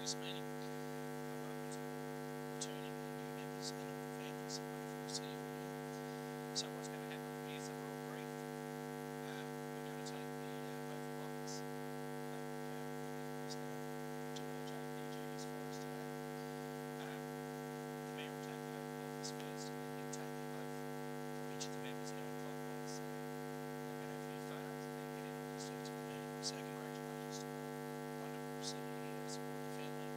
this meeting. Welcome to all returning and new members and all the families. Wonderful to see you all here. So what's going to happen is that we're all briefed. We're going to take the oath of office. Wendy is going to do our JP duties for us today. The Mayor will take the oath of office first, and then he'll take the oath from each of the members going clockwise. So we're going to have a few photos and then get into the meeting. So congratulations to all. Wonderful to see you here to support the family.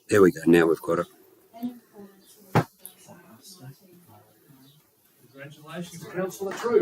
There we go. Now we've got it. Congratulations, Councillor True.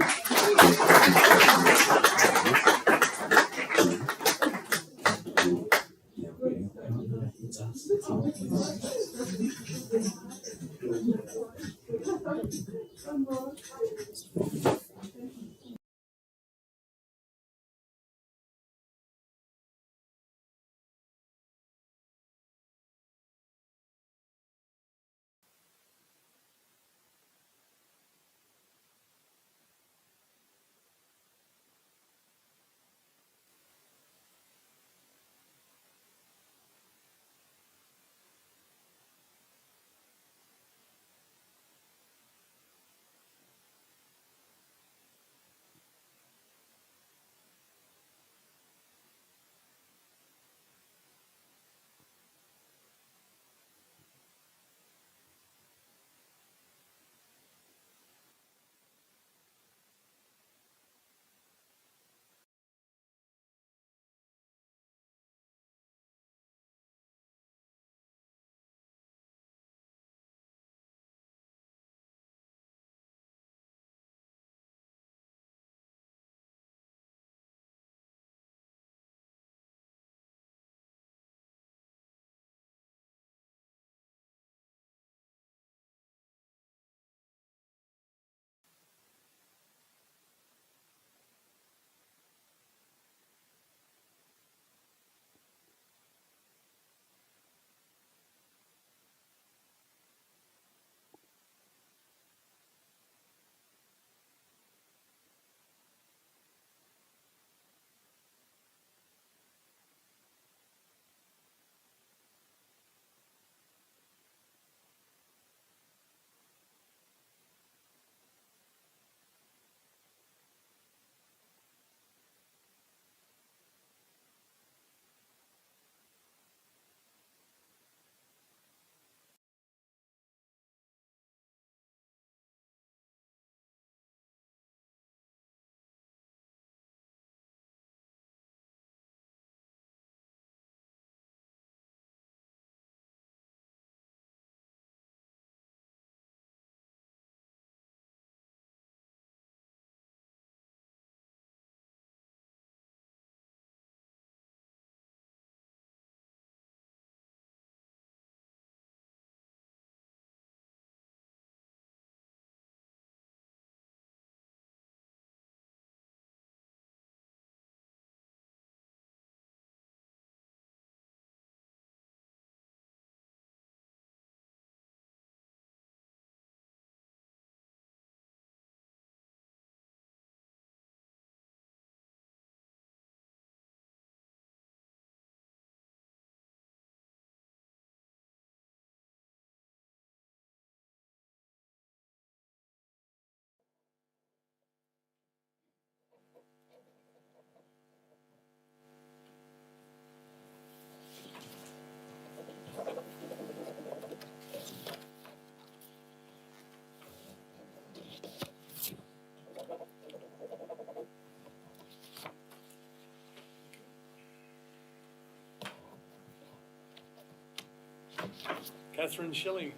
Catherine Shilling.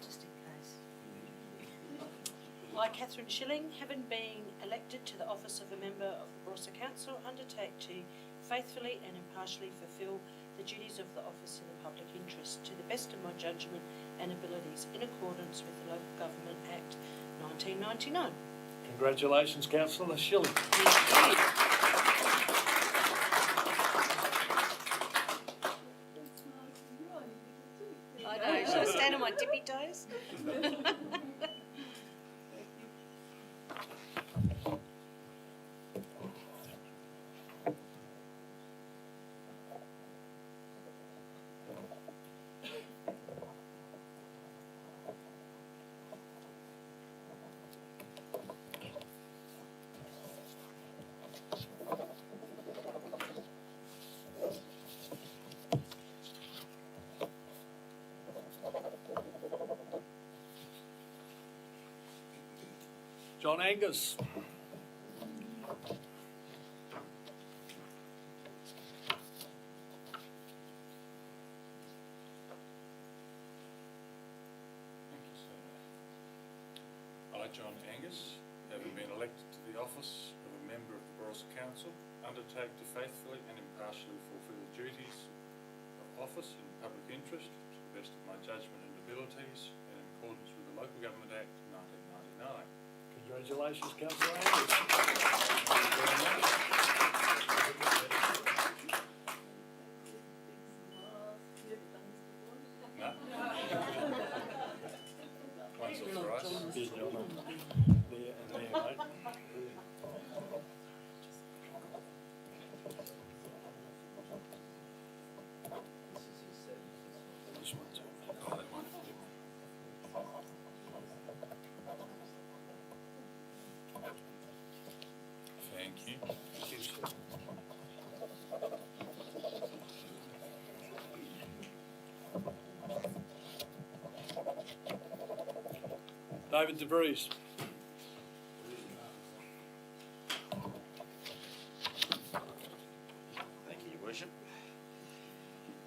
Just in case. I, Catherine Shilling, having been elected to the office of a member of the Barossa Council, undertake to faithfully and impartially fulfil the duties of the office in the public interest to the best of my judgment and abilities in accordance with the Local Government Act 1999. Congratulations, Councillor Shilling. Thank you. I know, should I stand on my tippy toes? John Angus. I, John Angus, having been elected to the office of a member of the Barossa Council, undertake to faithfully and impartially fulfil the duties of office in public interest to the best of my judgment and abilities and in accordance with the Local Government Act 1999. Congratulations, Councillor Angus. Thank you very much. No? Once or thrice. Cheers, John. There and there, mate. This one's on. Oh, that one. Thank you. Thank you, sir. David De Vries. Thank you, Your Worship.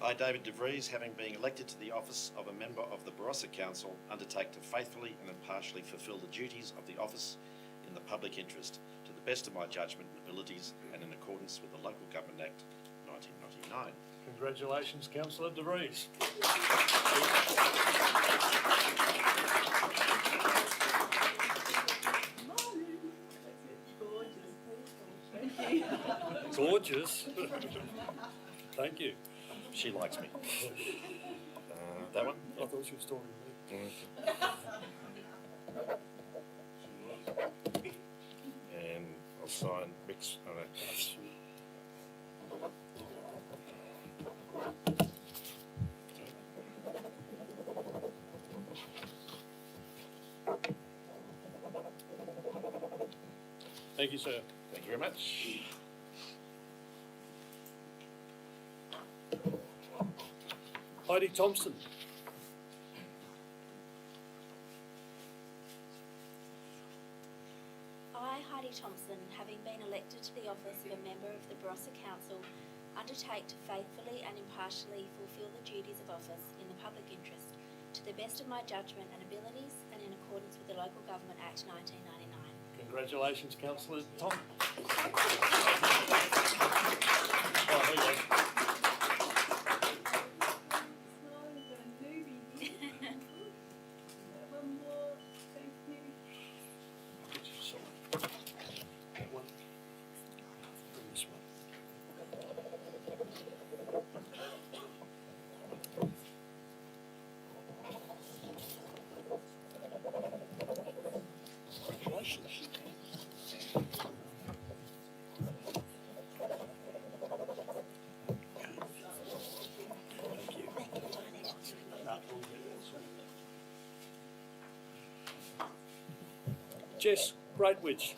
I, David De Vries, having been elected to the office of a member of the Barossa Council, undertake to faithfully and impartially fulfil the duties of the office in the public interest to the best of my judgment and abilities and in accordance with the Local Government Act 1999. Congratulations, Councillor De Vries. Gorgeous. Thank you. She likes me. That one? I thought she was talking to me. And I'll sign Rick's. Thank you, sir. Thank you very much. Heidi Thompson. I, Heidi Thompson, having been elected to the office of a member of the Barossa Council, undertake to faithfully and impartially fulfil the duties of office in the public interest to the best of my judgment and abilities and in accordance with the Local Government Act 1999. Congratulations, Councillor Tom. Oh, there you go. Get you some. That one. And this one. Congratulations. Thank you. No, all good. Jess Greatwich.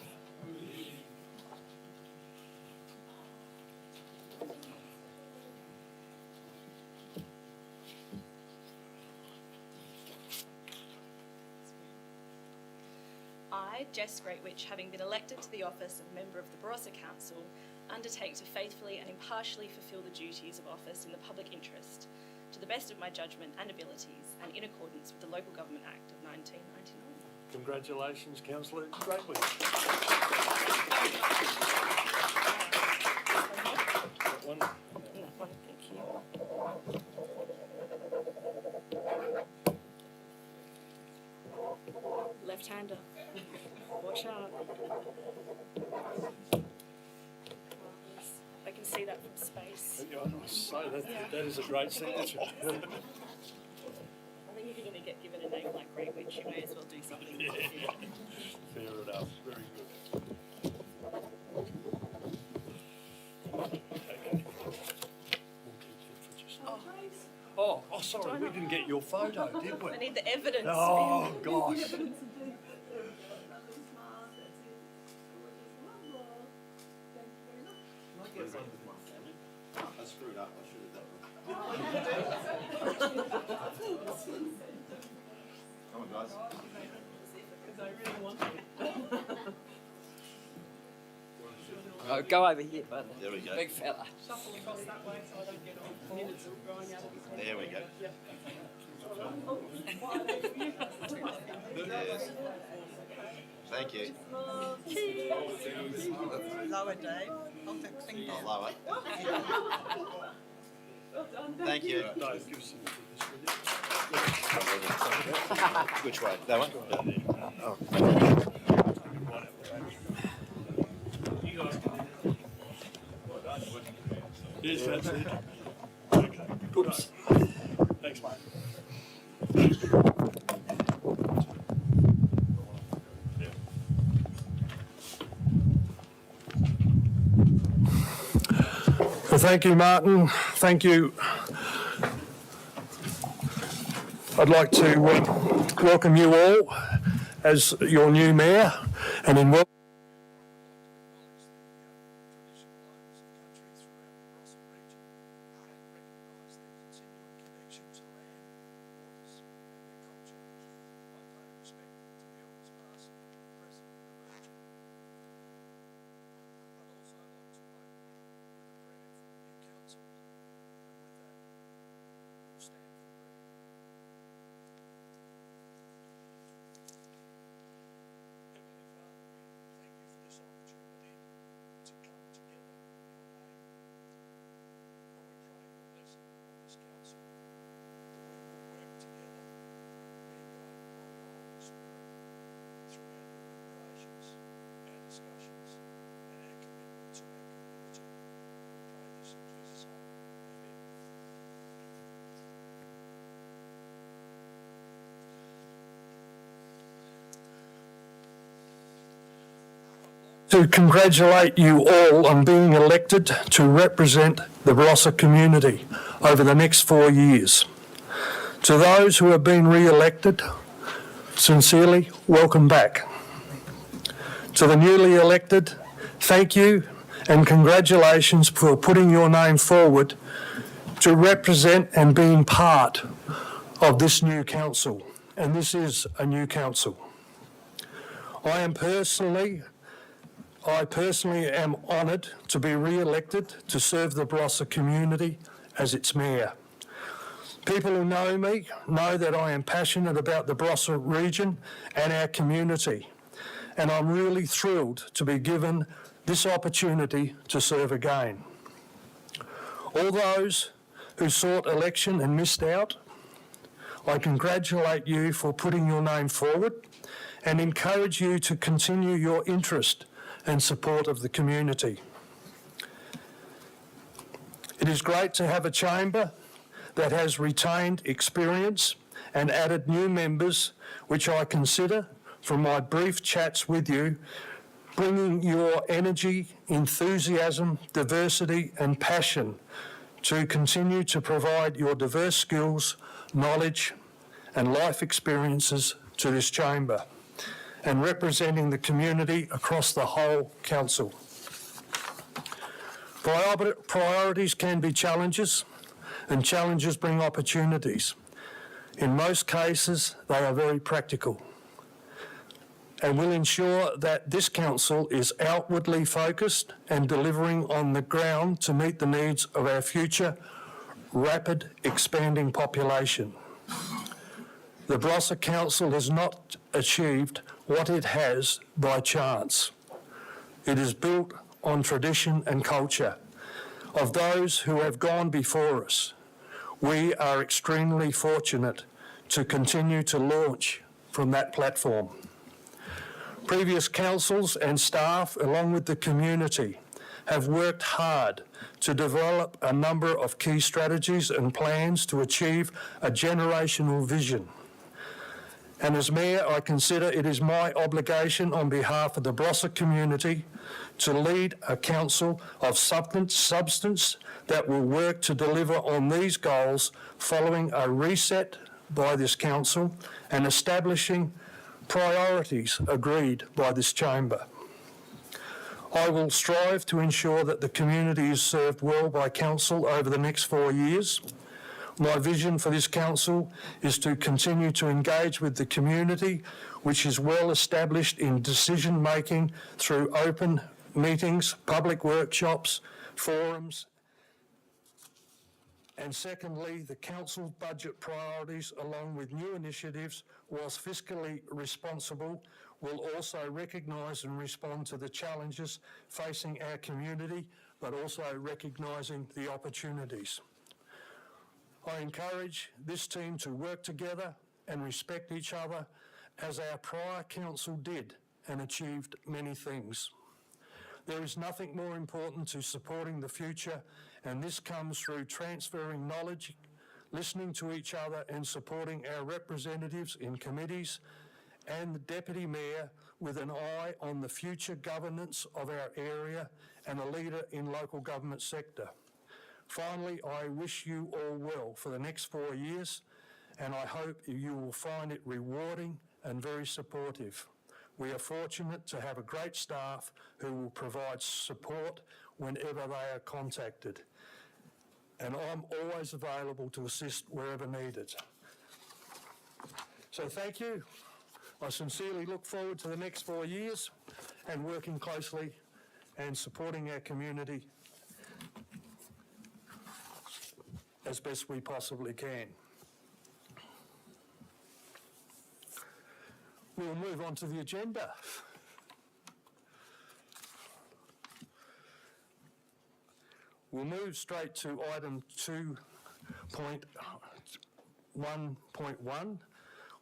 I, Jess Greatwich, having been elected to the office of member of the Barossa Council, undertake to faithfully and impartially fulfil the duties of office in the public interest to the best of my judgment and abilities and in accordance with the Local Government Act of 1999. Congratulations, Councillor Greatwich. That one. Thank you. Left-hander. Watch out. I can see that from space. Yeah, I must say that is a great signature. I think if you're going to get given a name like Greatwich, you may as well do something like that. Fair enough. Very good. Okay. We'll keep that for just now. Oh, sorry, we didn't get your photo, did we? I need the evidence. Oh, gosh. I screwed up. I should have done Come on, guys. Oh, go over here, bud. There we go. Big fella. There we go. Yes. Thank you. Lower, Dave. Hold that thing down. Lower. Thank you. Dave, give us some of this, will you? Which way? That one? Oh. Yes, that's it. Okay, good. Thanks, mate. Well, thank you, Martin. Thank you. I'd like to welcome you all as your new mayor, and in welcome to congratulate you all on being elected to represent the Barossa community over the next 4 years. To those who have been re-elected, sincerely, welcome back. To the newly elected, thank you and congratulations for putting your name forward to represent and being part of this new council. And this is a new council. I personally am honoured to be re-elected to serve the Barossa community as its mayor. People who know me know that I am passionate about the Barossa region and our community, and I'm really thrilled to be given this opportunity to serve again. All those who sought election and missed out, I congratulate you for putting your name forward and encourage you to continue your interest and support of the community. It is great to have a chamber that has retained experience and added new members, which I consider, from my brief chats with you, bringing your energy, enthusiasm, diversity and passion to continue to provide your diverse skills, knowledge and life experiences to this chamber, and representing the community across the whole council. Priorities can be challenges, and challenges bring opportunities. In most cases, they are very practical and will ensure that this council is outwardly focused and delivering on the ground to meet the needs of our future rapid expanding population. The Barossa Council has not achieved what it has by chance. It is built on tradition and culture of those who have gone before us. We are extremely fortunate to continue to launch from that platform. Previous councils and staff, along with the community, have worked hard to develop a number of key strategies and plans to achieve a generational vision. And as Mayor, I consider it is my obligation on behalf of the Barossa community to lead a council of substance that will work to deliver on these goals following a reset by this council and establishing priorities agreed by this chamber. I will strive to ensure that the community is served well by council over the next 4 years. My vision for this council is to continue to engage with the community, which is well established in decision making through open meetings, public workshops, forums, And secondly, the council's budget priorities, along with new initiatives, whilst fiscally responsible, will also recognise and respond to the challenges facing our community, but also recognising the opportunities. I encourage this team to work together and respect each other as our prior council did and achieved many things. There is nothing more important to supporting the future, and this comes through transferring knowledge, listening to each other and supporting our representatives in committees and the Deputy Mayor with an eye on the future governance of our area and a leader in local government sector. Finally, I wish you all well for the next 4 years, and I hope you will find it rewarding and very supportive. We are fortunate to have a great staff who will provide support whenever they are contacted. And I'm always available to assist wherever needed. So thank you. I sincerely look forward to the next 4 years and working closely and supporting our community as best we possibly can. We'll move on to the agenda. We'll move straight to item 2.1.1,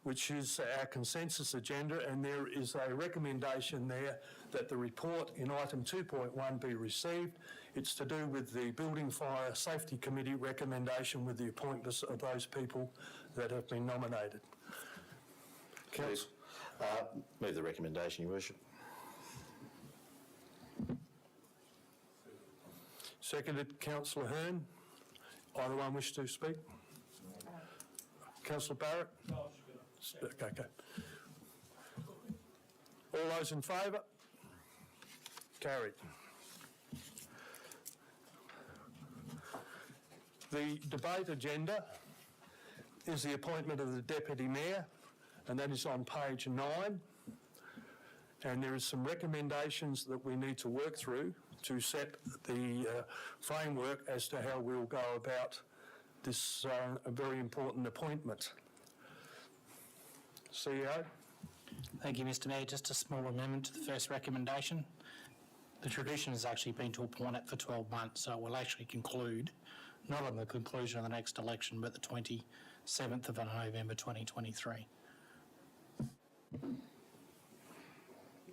which is our consensus agenda, and there is a recommendation there that the report in item 2.1 be received. It's to do with the Building Fire Safety Committee recommendation with the appointments of those people that have been nominated. Councillor. Move the recommendation, Your Worship. Seconded, Councillor Hearn. Either one wish to speak? Councillor Barrett? No, okay. All those in favour? Carried. The debate agenda is the appointment of the Deputy Mayor, and that is on page 9. And there is some recommendations that we need to work through to set the framework as to how we'll go about this a very important appointment. CEO. Thank you, Mr. Mayor. Just a small amendment to the first recommendation. The tradition has actually been to appoint it for 12 months, so it will actually conclude, not on the conclusion of the next election, but the 27th of November 2023.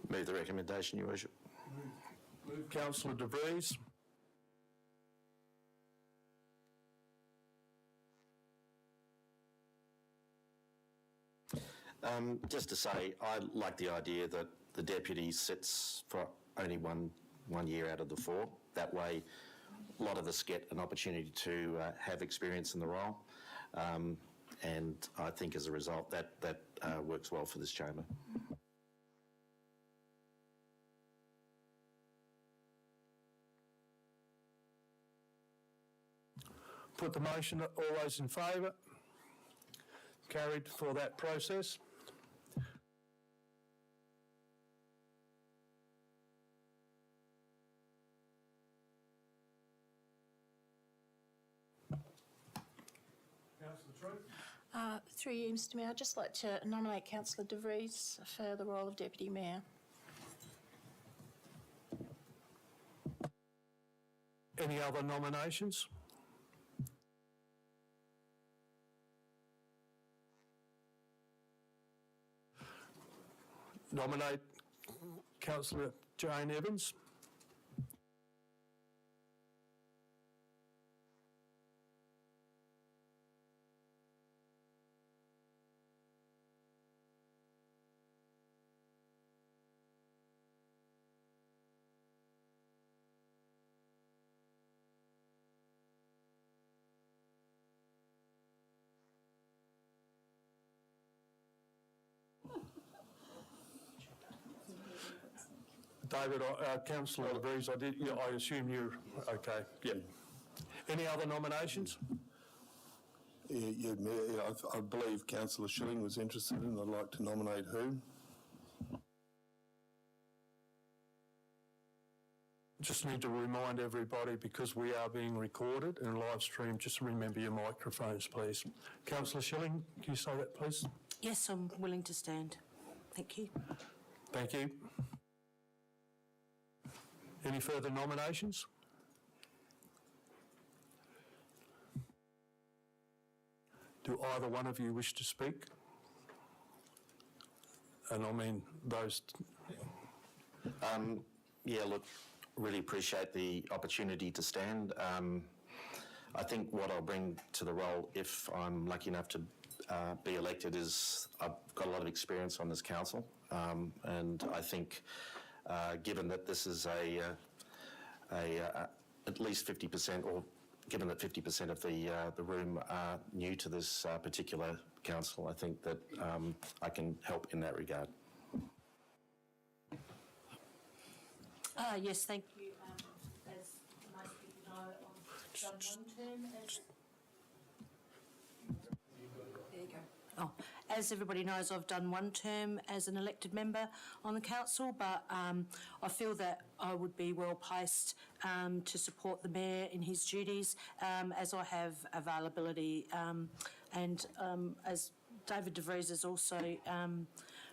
Move the recommendation, Your Worship. Move Councillor De Vries. Just to say, I like the idea that the deputy sits for only one year out of the 4. That way, a lot of us get an opportunity to have experience in the role, and I think as a result that works well for this chamber. Put the motion. All those in favour? Carried for that process. Councillor Troop. Through you, Mr. Mayor, I'd just like to nominate Councillor De Vries for the role of Deputy Mayor. Any other nominations? Nominate Councillor Jane Evans. David, Councillor De Vries, I assume you're okay. Yeah. Any other nominations? Yeah, Mayor, I believe Councillor Schilling was interested and I'd like to nominate her. just need to remind everybody, because we are being recorded and live streamed, just remember your microphones, please. Councillor Schilling, can you say that, please? Yes, I'm willing to stand. Thank you. Thank you. Any further nominations? Do either one of you wish to speak? And I mean those... Yeah, look, really appreciate the opportunity to stand. I think what I'll bring to the role, if I'm lucky enough to be elected, is I've got a lot of experience on this council, and I think given that this is at least 50%, or given that 50% of the room are new to this particular council, I think that I can help in that regard. Yes, thank you. As most people know, I've done one term as... There you go. Oh, as everybody knows, I've done one term as an elected member on the council, but I feel that I would be well placed to support the Mayor in his duties, as I have availability and as David de Vries has also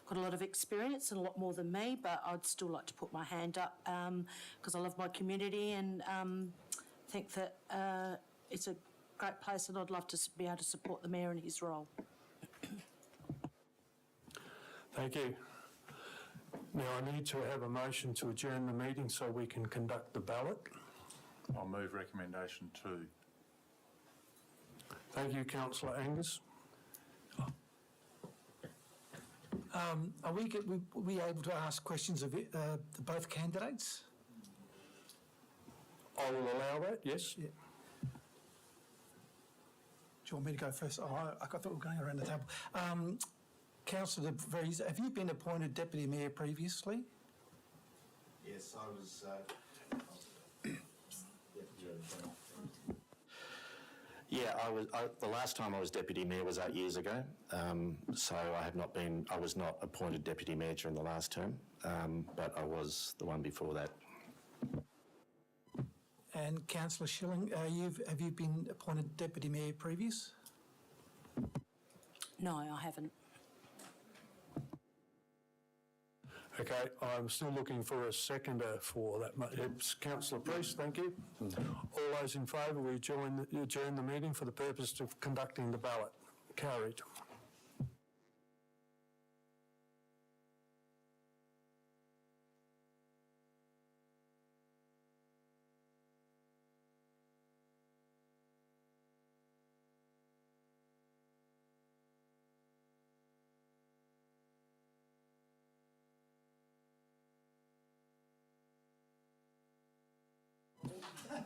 got a lot of experience and a lot more than me, but I'd still like to put my hand up because I love my community and think that it's a great place, and I'd love to be able to support the Mayor in his role. Thank you. Now I need to have a motion to adjourn the meeting so we can conduct the ballot. I'll move recommendation 2. Thank you, Councillor Angus. Are we able to ask questions of both candidates? I will allow that, yes. Yeah. Do you want me to go first? Oh, I thought we were going around the table. Councillor de Vries, have you been appointed Deputy Mayor previously? Yes, I was... Yeah, the last time I was Deputy Mayor was 8 years ago, so I was not appointed Deputy Mayor during the last term, but I was the one before that. And Councillor Schilling, have you been appointed Deputy Mayor previous? No, I haven't. Okay, I'm still looking for a seconder for that. It's Councillor Priest, thank you. All those in favour, we adjourn the meeting for the purpose of conducting the ballot. Carried.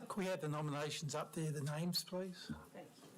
Can we have the nominations up there, the names, please? Thank you.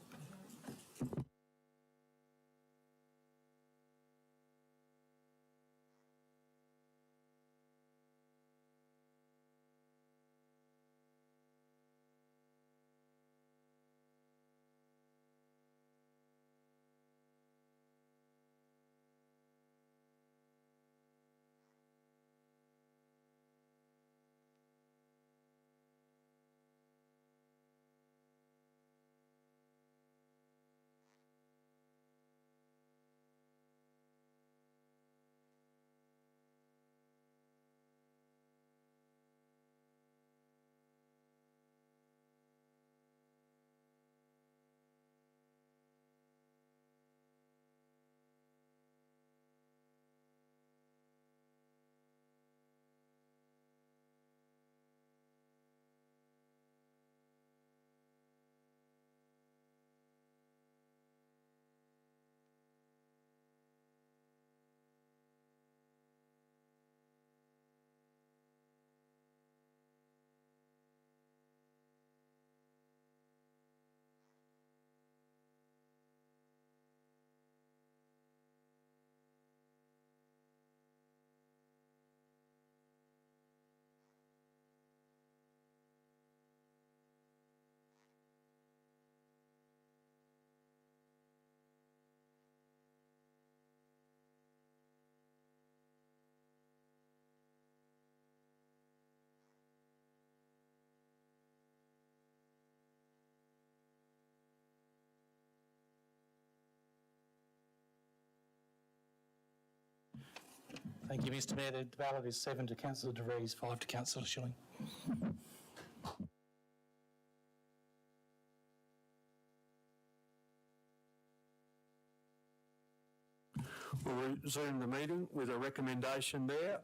Thank you, Mr Mayor. The ballot is 7 to Councillor De Vries, 5 to Councillor Schilling. We'll resume the meeting with a recommendation there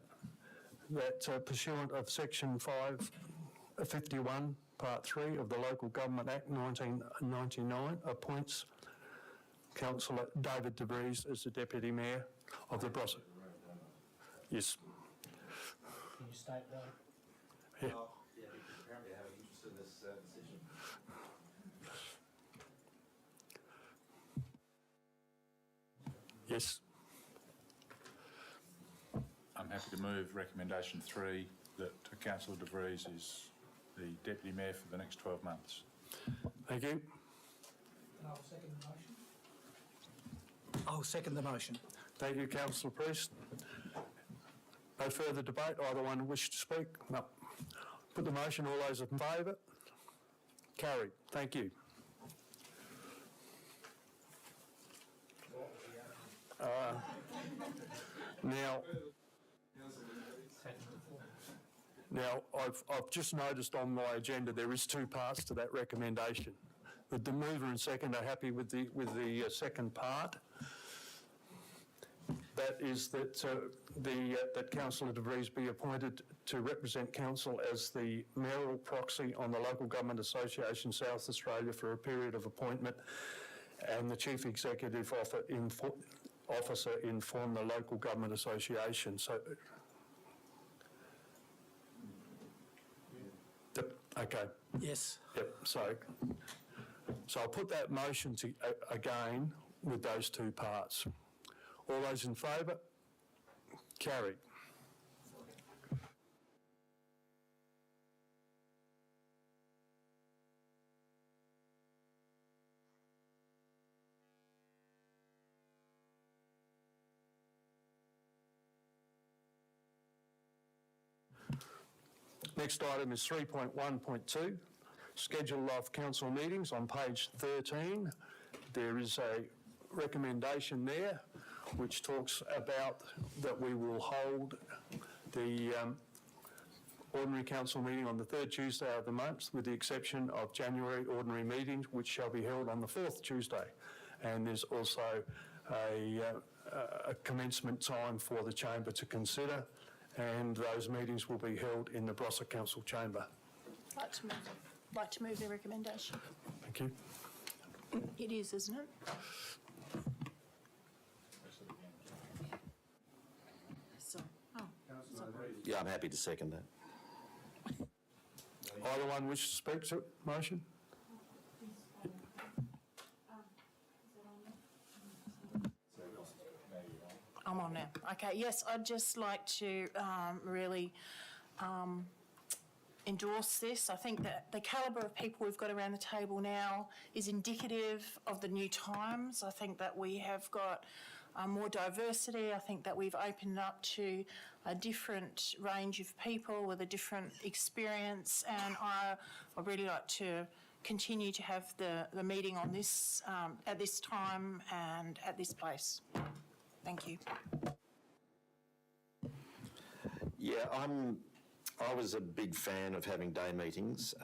that pursuant of Section 551, Part 3 of the Local Government Act 1999 appoints Councillor David De Vries as the Deputy Mayor of the Barossa. Yes. Can you state that? Yeah. Yeah, because apparently I have an interest in this decision. Yes. I'm happy to move recommendation 3 that Councillor De Vries is the Deputy Mayor for the next 12 months. Thank you. And I'll second the motion. I'll second the motion. Thank you, Councillor Priest. No further debate. Either one wish to speak? No. Put the motion. All those in favour? Carried. Thank you. Now, I've just noticed on my agenda there is 2 parts to that recommendation. But the mover and second are happy with the second part. That is that that Councillor De Vries be appointed to represent Council as the mayoral proxy on the Local Government Association South Australia for a period of appointment, and the Chief Executive Officer inform the Local Government Association. So, okay. Yes. Yep. So I'll put that motion to again with those 2 parts. All those in favour? Carried. Next item is 3.1.2, schedule of council meetings. On page 13, there is a recommendation there which talks about that we will hold the ordinary council meeting on the 3rd Tuesday of the month, with the exception of January ordinary meetings, which shall be held on the 4th Tuesday. And there's also a commencement time for the chamber to consider, and those meetings will be held in the Barossa Council chamber. Like to move the recommendation. Thank you. It is, isn't it? So, Yeah, I'm happy to second that. Either one wish to speak to it? Motion? I'm on now. Okay, yes, I'd just like to really endorse this. I think that the calibre of people we've got around the table now is indicative of the new times. I think that we have got more diversity. I think that we've opened up to a different range of people with a different experience, and I'd really like to continue to have the meeting on this at this time and at this place. Thank you. Yeah, I was a big fan of having day meetings,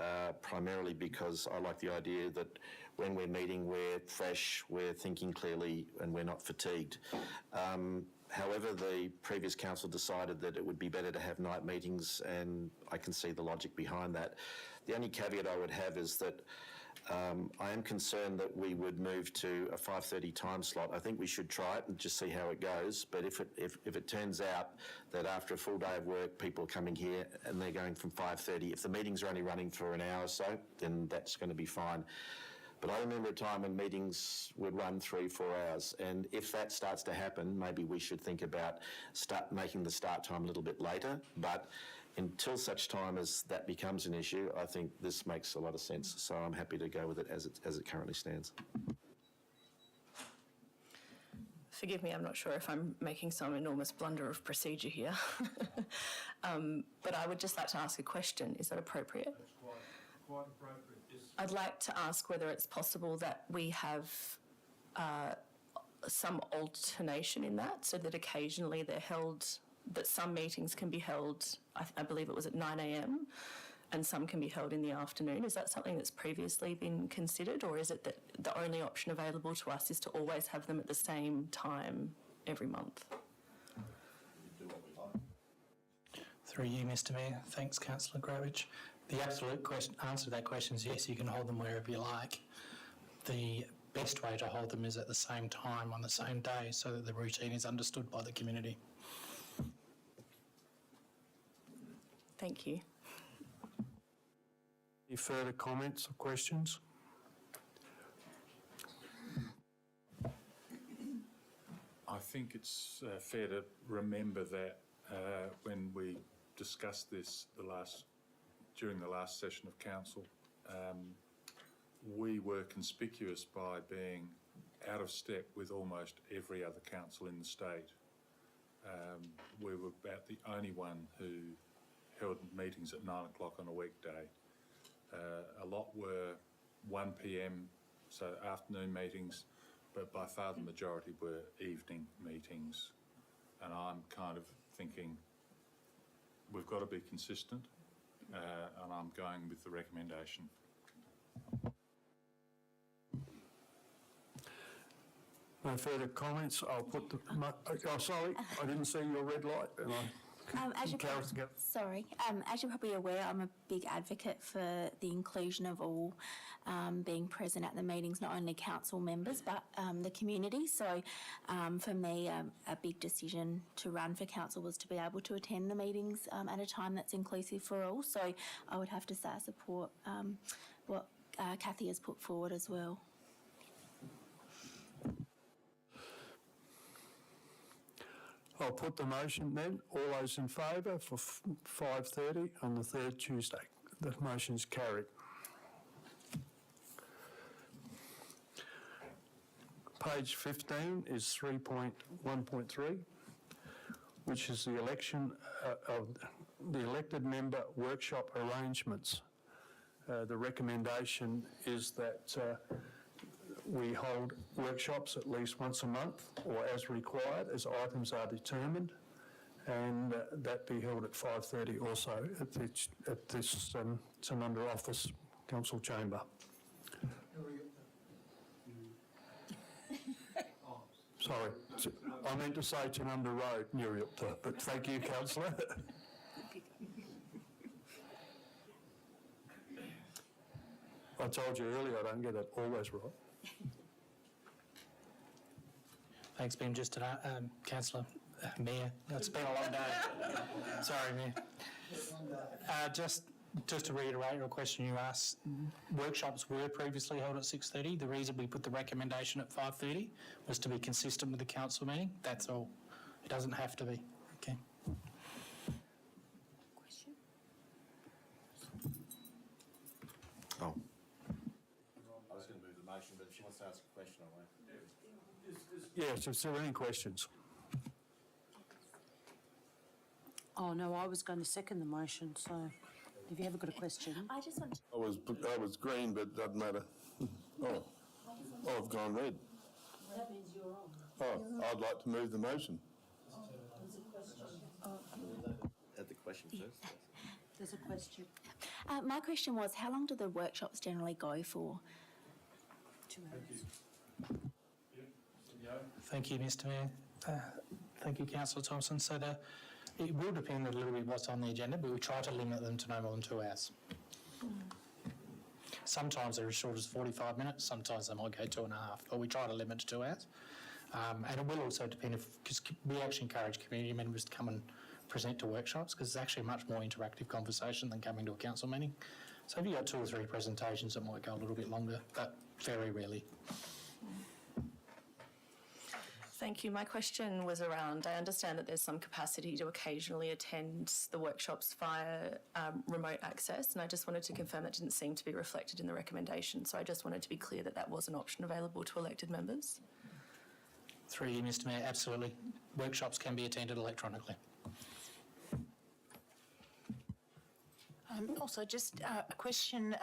primarily because I like the idea that when we're meeting, we're fresh, we're thinking clearly, and we're not fatigued. However, the previous council decided that it would be better to have night meetings, and I can see the logic behind that. The only caveat I would have is that I am concerned that we would move to a 5:30 time slot. I think we should try it and just see how it goes. But if it turns out that after a full day of work, people are coming here and they're going from 5:30, if the meetings are only running for an hour or so, then that's going to be fine. But I remember a time when meetings would run 3-4 hours, and if that starts to happen, maybe we should think about making the start time a little bit later. But until such time as that becomes an issue, I think this makes a lot of sense. So I'm happy to go with it as it currently stands. Forgive me, I'm not sure if I'm making some enormous blunder of procedure here. But I would just like to ask a question. Is that appropriate? That's quite appropriate. Yes. I'd like to ask whether it's possible that we have some alternation in that, so that occasionally they're held that some meetings can be held, I believe it was at 9 a.m, and some can be held in the afternoon. Is that something that's previously been considered, or is it that the only option available to us is to always have them at the same time every month? Through you, Mr Mayor. Thanks, Councillor Gravage. The absolute answer to that question is yes, you can hold them wherever you like. The best way to hold them is at the same time on the same day so that the routine is understood by the community. Thank you. Any further comments or questions? I think it's fair to remember that when we discussed this during the last session of council, we were conspicuous by being out of step with almost every other council in the state. We were about the only one who held meetings at 9 o'clock on a weekday. A lot were 1 p.m, so afternoon meetings, but by far the majority were evening meetings. And I'm kind of thinking we've got to be consistent, and I'm going with the recommendation. No further comments. I'll put the... Oh, sorry, I didn't see your red light. And as you're probably aware, I'm a big advocate for the inclusion of all being present at the meetings, not only council members but the community. So for me, a big decision to run for council was to be able to attend the meetings at a time that's inclusive for all. So I would have to say I support what Cathy has put forward as well. I'll put the motion then. All those in favour for 5:30 on the third Tuesday. The motion's carried. Page 15 is 3.1.3, which is the election of the elected member workshop arrangements. The recommendation is that we hold workshops at least once a month or as required as items are determined, and that be held at 5:30 also at this St Under Office Council Chamber. Sorry, I meant to say Tanunda Road, Nuriupta, but thank you, Councillor. I told you earlier I don't get it always right. Thanks, Ben. Just Councillor, Mayor, it's been a long day. Sorry, Mayor. Just to reiterate a question you asked, workshops were previously held at 6:30. The reason we put the recommendation at 5:30 was to be consistent with the council meeting. That's all. It doesn't have to be. Okay. Question? Oh. I was going to move the motion, but if she wants to ask a question, I won't. Yes, is there any questions? Oh, no, I was going to second the motion, so if you ever got a question. I just want to... I was green, but it doesn't matter. Oh, I've gone red. That means you're on. Oh, I'd like to move the motion. There's a question. Add the question first. There's a question. my question was, how long do the workshops generally go for? 2 hours. Thank you, Mr Mayor. Thank you, Councillor Thompson. So it will depend a little bit what's on the agenda, but we try to limit them to no more than 2 hours. Sometimes they're as short as 45 minutes, sometimes they might go 2.5, but we try to limit to 2 hours. And it will also depend because we actually encourage community members to come and present to workshops because it's actually a much more interactive conversation than coming to a council meeting. So if you've got 2 or 3 presentations, it might go a little bit longer, but very rarely. Thank you. My question was around, I understand that there's some capacity to occasionally attend the workshops via remote access, and I just wanted to confirm that didn't seem to be reflected in the recommendation, so I just wanted to be clear that that was an option available to elected members. Through you, Mr Mayor, absolutely. Workshops can be attended electronically. Also, just a question.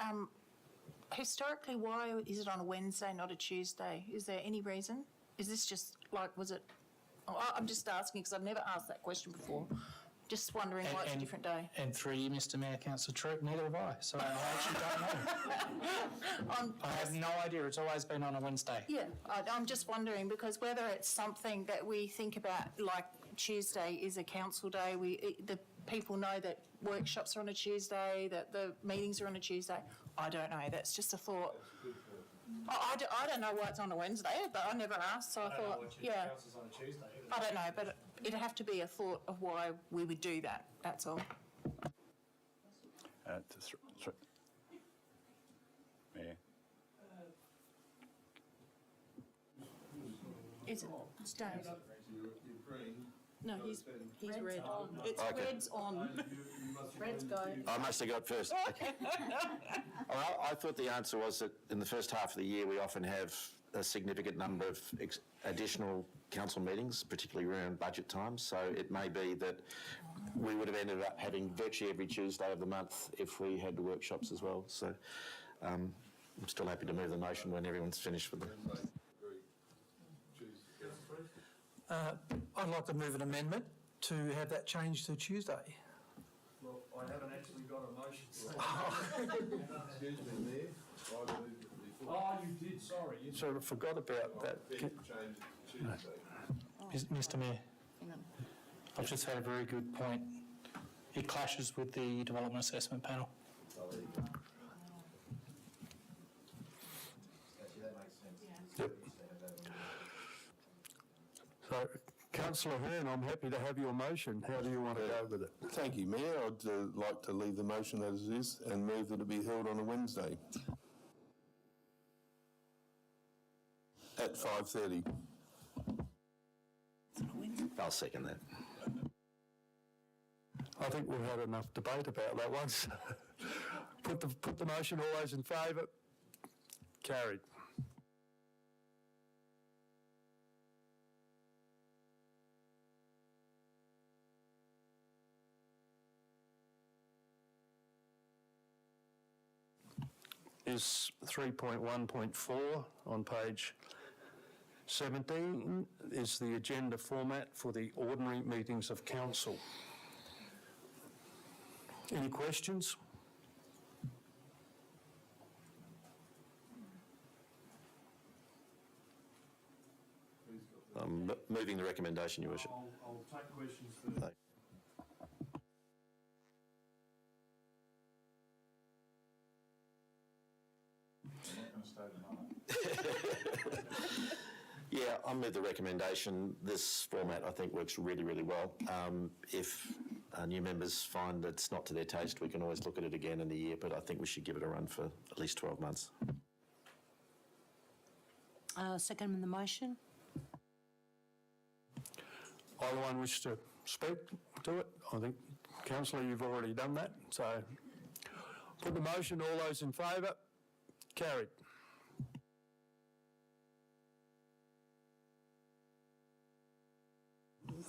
Historically, why is it on a Wednesday, not a Tuesday? Is there any reason? Is this just was it I'm just asking because I've never asked that question before. Just wondering why it's a different day. And through you, Mr Mayor, Councillor Troop, neither have I. So I actually don't know. I have no idea. It's always been on a Wednesday. Yeah, I'm just wondering because whether it's something that we think about, like Tuesday is a council day, the people know that workshops are on a Tuesday, that the meetings are on a Tuesday. I don't know. That's just a thought. I don't know why it's on a Wednesday, but I never asked, so I thought, yeah. On a Tuesday. I don't know, but it'd have to be a thought of why we would do that. That's all. Mayor. Is it? It's Dave. No, he's red. It's Okay. red's on. Red's go. I must have got first. Well, I thought the answer was that in the first half of the year we often have a significant number of additional council meetings, particularly around budget times. So it may be that we would have ended up having virtually every Tuesday of the month if we had the workshops as well. So I'm still happy to move the motion when everyone's finished with them. I'd like to move an amendment to have that changed to Tuesday. Well, I haven't actually got a motion for it. Excuse me, Mayor. I moved it before. Oh, you did, sorry. So I forgot about that. Change it to Tuesday. Mr Mayor, I've just had a very good point. It clashes with the Development Assessment Panel. Actually, that makes sense. Yep. So, Councillor Hearn, I'm happy to have your motion. How do you want to go with it? Thank you, Mayor. I'd like to leave the motion as it is and move that it be held on a Wednesday at 5:30. I'll second that. I think we've had enough debate about that once. Put the motion. All those in favour? Carried. Is 3.1.4 on page 17 is the agenda format for the ordinary meetings of council. Any questions? I'm moving the recommendation, Your Worship. I'll take questions first. Yeah, I'll move the recommendation. This format, I think, works really, really well. If new members find that it's not to their taste, we can always look at it again in a year, but I think we should give it a run for at least 12 months. Second the motion. Either one wish to speak to it? I think, Councillor, you've already done that. So put the motion. All those in favour? Carried.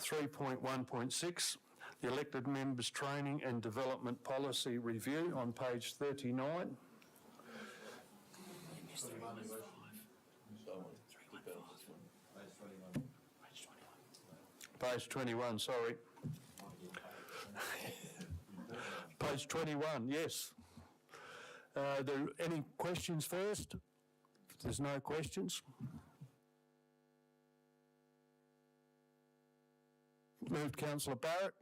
(3.1.6) the elected members' training and development policy review on page 39. Page 21, sorry. Page 21, yes. There any questions first? If there's no questions. Moved Councillor Barrett.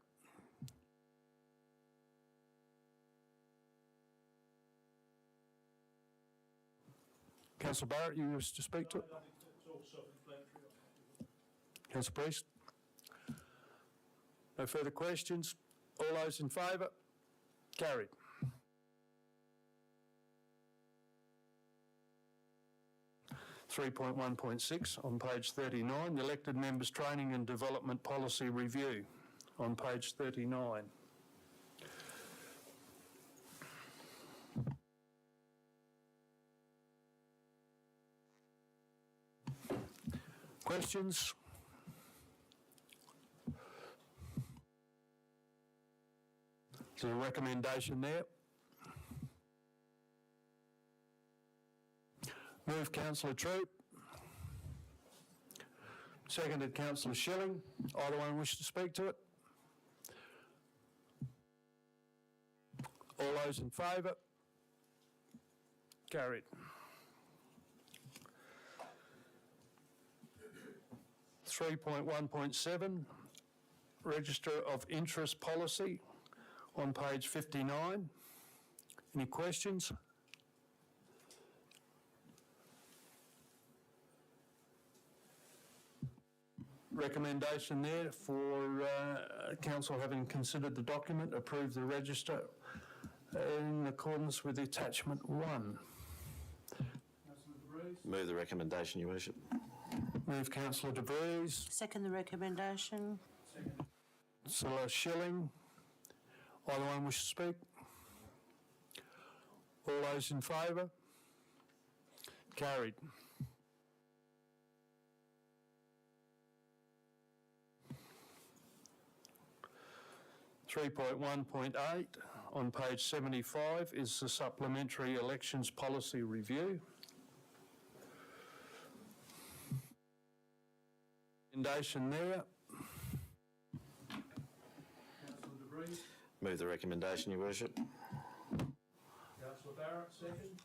Councillor Barrett, you wish to speak to it? Councillor Priest? No further questions? All those in favour? Carried. (3.1.6) on page 39, the elected members' training and development policy review on page 39. Questions? Is there a recommendation there? Move Councillor Troop. Seconded councillor Schilling. Either one wish to speak to it? All those in favour? Carried. 3.1.7, Register of Interest Policy on page 59. Any questions? Recommendation there for council, having considered the document, approve the register in accordance with attachment 1. Move the recommendation, Your Worship. Move councillor De Vries. Second the recommendation. Councillor Schilling. Either one wish to speak? All those in favour? Carried. (3.1.8) on page 75 is the Supplementary Elections Policy Review. Recommendation there. Councillor De Vries. Move the recommendation, Your Worship. Councillor Barrett, second.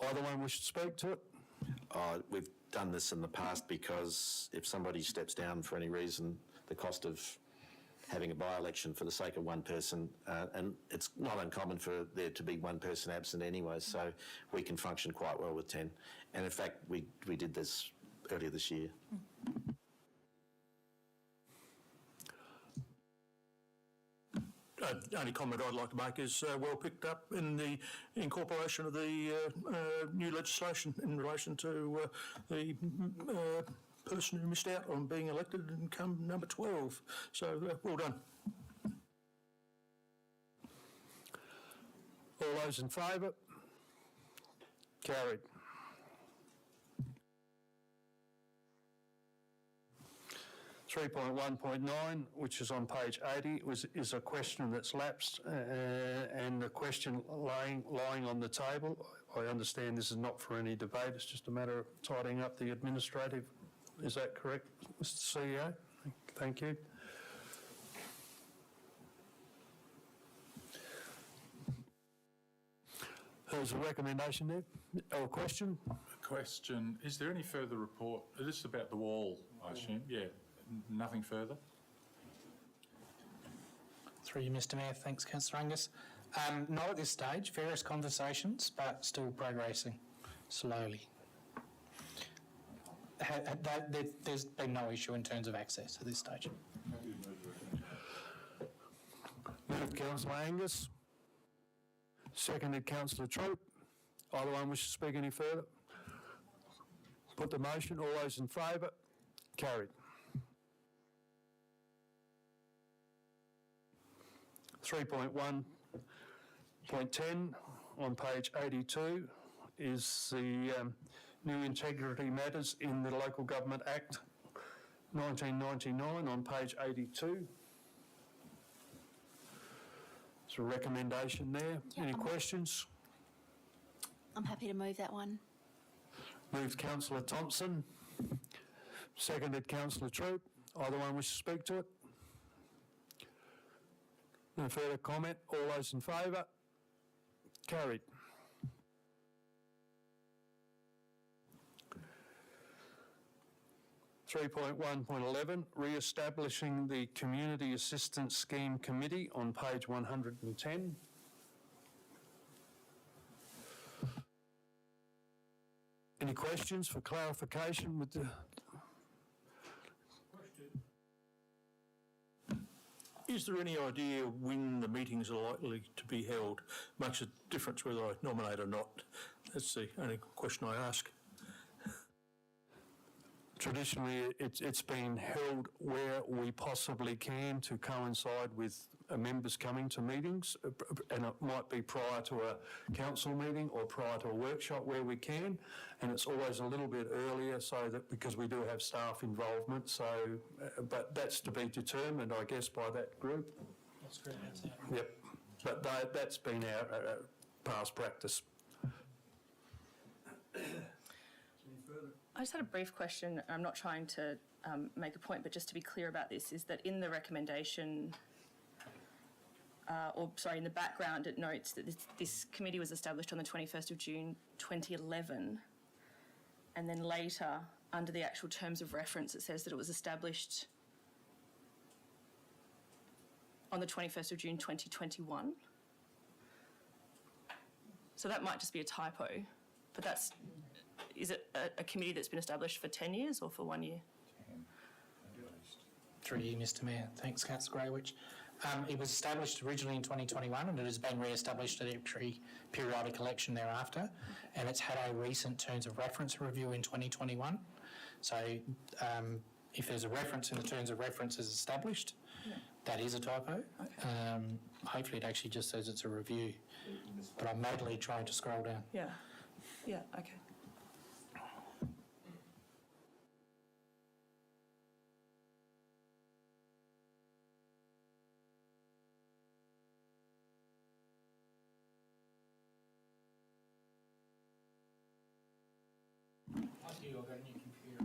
Either one wish to speak to it? We've done this in the past because if somebody steps down for any reason, the cost of having a by-election for the sake of one person, and it's not uncommon for there to be one person absent anyway, so we can function quite well with 10. And in fact, we did this earlier this year. Only comment I'd like to make is well picked up in the incorporation of the new legislation in relation to the person who missed out on being elected and come number 12. So well done. All those in favour? Carried. (3.1.9), which is on page 80, is a question that's lapsed, and the question lying on the table. I understand this is not for any debate, it's just a matter of tidying up the administrative. Is that correct, Mr. CEO? Thank you. There's a recommendation there, or a question? Question, is there any further report? This is about the wall, I assume, yeah. Nothing further? Through you, Mr Mayor. Thanks, Councillor Angus. Not at this stage. Various conversations, but still progressing slowly. There's been no issue in terms of access at this stage. Moved Councillor Angus. Seconded Councillor Troop. Either one wish to speak any further? Put the motion. All those in favour? Carried. 3.1.10 on page 82 is the new integrity matters in the Local Government Act 1999 on page 82. There's a recommendation there. Any questions? I'm happy to move that one. Moved Councillor Thompson. Seconded Councillor Troop. Either one wish to speak to it? No further comment. All those in favour? Carried. (3.1.11) re-establishing the Community Assistance Scheme Committee on page 110. Any questions for clarification with the... Is there any idea when the meetings are likely to be held? Makes a difference whether I nominate or not. That's the only question I ask. Traditionally, it's been held where we possibly can to coincide with members coming to meetings, and it might be prior to a council meeting or prior to a workshop where we can, and it's always a little bit earlier so that because we do have staff involvement. So, but that's to be determined, I guess, by that group. That's correct. Yep, but that's been our past practice. I just had a brief question. I'm not trying to make a point, but just to be clear about this, is that in the recommendation, in the background, it notes that this committee was established on the 21st of June 2011, and then later, under the actual terms of reference, it says that it was established on the 21st of June 2021. So that might just be a typo, but is it a committee that's been established for 10 years or for 1 year? Through you, Mr Mayor. Thanks, Councillor Greywich. It was established originally in 2021 and it has been re-established at every periodic election thereafter, and it's had a recent terms of reference review in 2021. So if there's a reference in the terms of reference as established, that is a typo. Hopefully it actually just says it's a review, but I'm madly trying to scroll down. Yeah, okay. I've got a new computer.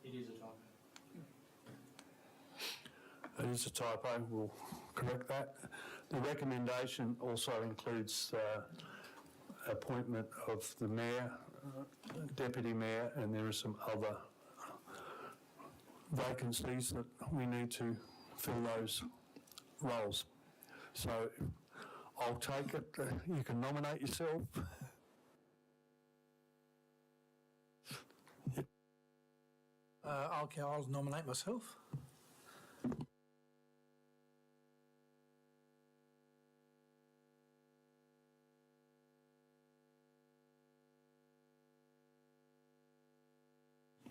It is a typo. It is a typo, we'll correct that. The recommendation also includes appointment of the mayor, deputy mayor, and there are some other vacancies that we need to fill those roles. So I'll take it, you can nominate yourself. Okay, I'll nominate myself.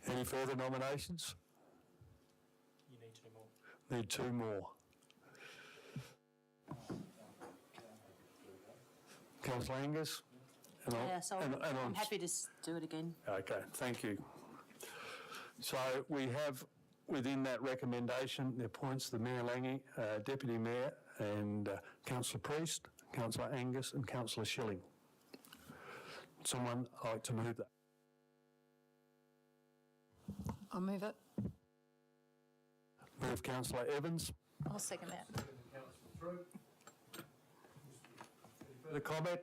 Any further nominations? You need two more. Need two more. Councillor Angus? I'm happy to do it again. Okay, thank you. So we have within that recommendation the appoints the Mayor Lange, Deputy Mayor, and Councillor Priest, Councillor Angus, and Councillor Schilling. Someone like to move that? I'll move it. Move Councillor Evans. I'll second that. Further comment?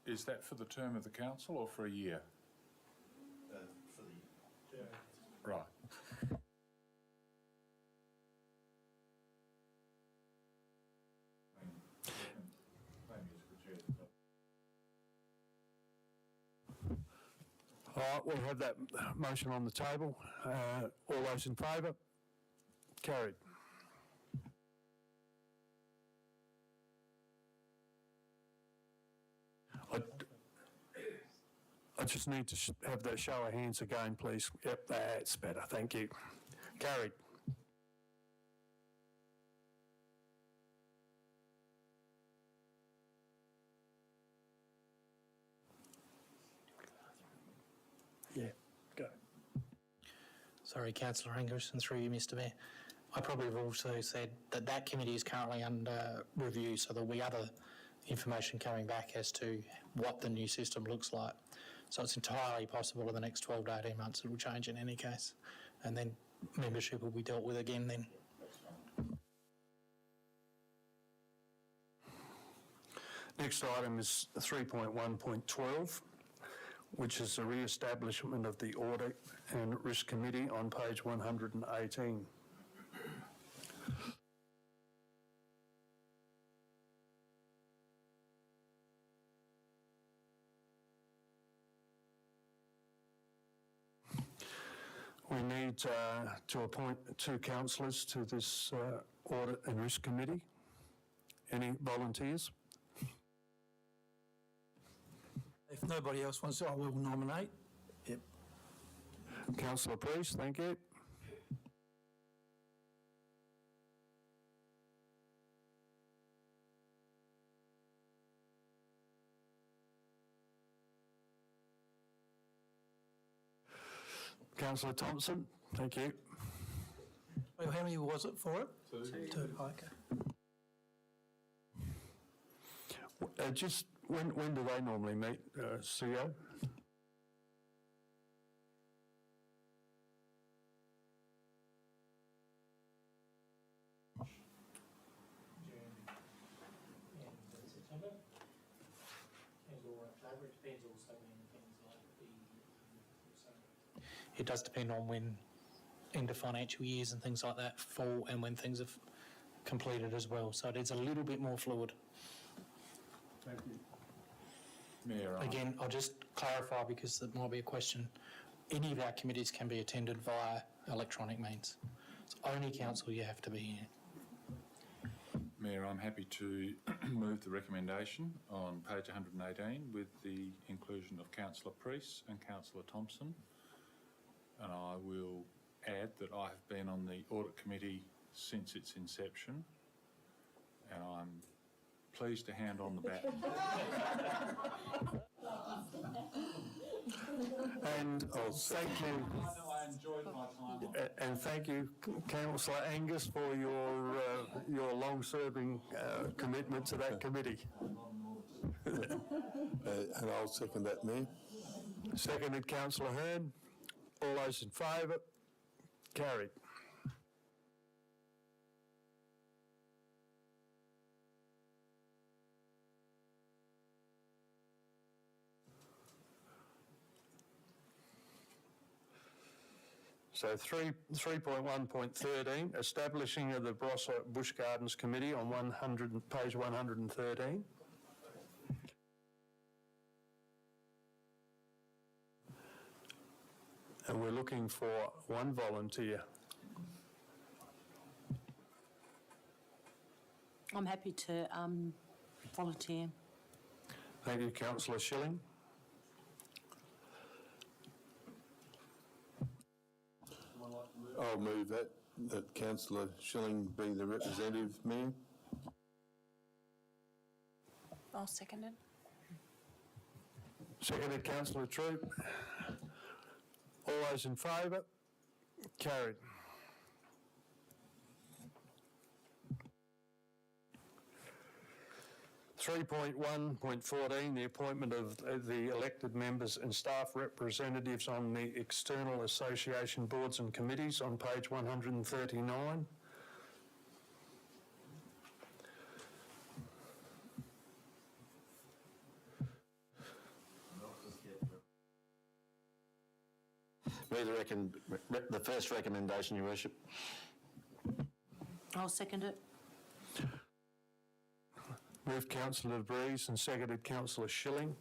Is that for the term of the council or for a year? For the... Right. All right, we'll have that motion on the table. All those in favour? Carried. I just need to have that show of hands again, please. Yep, that's better. Thank you. Carried. Yeah, go. Sorry, Councillor Angus, and through you, Mr Mayor. I probably have also said that that committee is currently under review, so there'll be other information coming back as to what the new system looks like. So it's entirely possible in the next 12 to 18 months it will change in any case, and then membership will be dealt with again then. Next item is 3.1.12, which is the re-establishment of the Audit and Risk Committee on page 118. We need to appoint two councillors to this Audit and Risk Committee. Any volunteers? If nobody else wants it, I will nominate. Yep. Councillor Priest, thank you. Councillor Thompson, thank you. Well, how many was it for it? Two. Okay. Just when do they normally meet, CEO? It does depend on when end of financial years and things like that fall and when things have completed as well. So it is a little bit more fluid. Thank you. Mayor, Again, I'll just clarify because there might be a question. Any of our committees can be attended via electronic means. It's only council you have to be here. Mayor, I'm happy to move the recommendation on page 118 with the inclusion of Councillor Priest and Councillor Thompson. And I will add that I have been on the Audit Committee since its inception, and I'm pleased to hand on the baton. And thank you. I enjoyed my time. And thank you, Councillor Angus, for your long-serving commitment to that committee. And I'll second that, Mayor. Seconded, Councillor Hearn. All those in favour? Carried. So 3.1.13, establishing of the Barossa Bush Gardens Committee on page 113. And we're looking for one volunteer. I'm happy to volunteer. Thank you, Councillor Schilling. I'll move that Councillor Schilling be the representative, Mayor. I'll second it. Seconded, Councillor Troop. All those in favour? Carried. .1.14, the appointment of the elected members and staff representatives on the external association boards and committees on page 139. The first recommendation, Your Worship. I'll second it. Moved Councillor Breeze and seconded Councillor Schilling.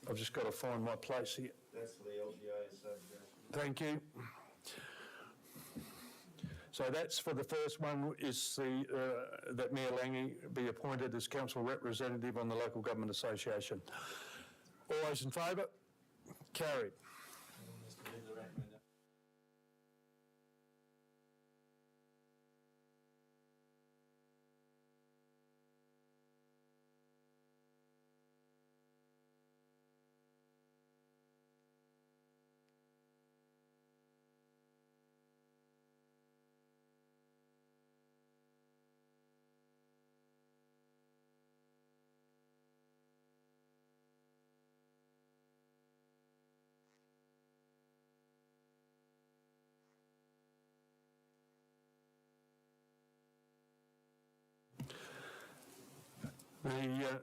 I've just got to find my place here. That's for the LGA Association. Thank you. So that's for the first one, is that Mayor Lange be appointed as council representative on the Local Government Association. All those in favour? Carried. The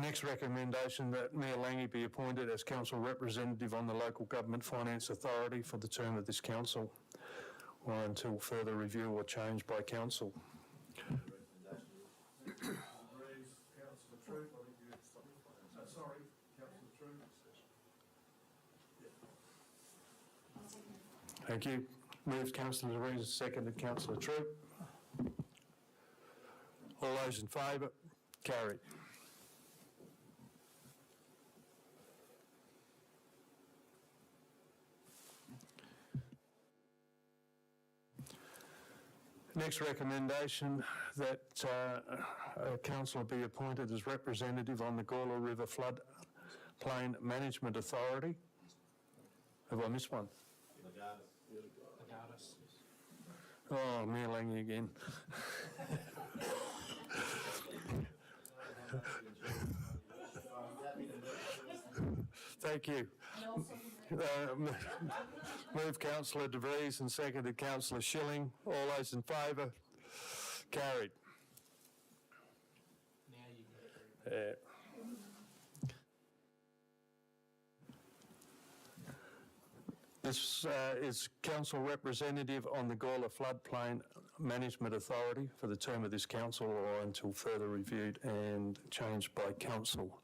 next recommendation that Mayor Lange be appointed as council representative on the Local Government Finance Authority for the term of this council, or until further review or change by council. Thank you. Moved Councillor Rees, seconded Councillor Troop. All those in favour? Carried. Next recommendation that a councillor be appointed as representative on the Gawler River Floodplain Management Authority. Have I missed one? Oh, Mealing again. Thank you. Move Councillor De Vries and seconded Councillor Schilling. All those in favour? Carried. This is Council Representative on the Gawler Floodplain Management Authority for the term of this council or until further reviewed and changed by council.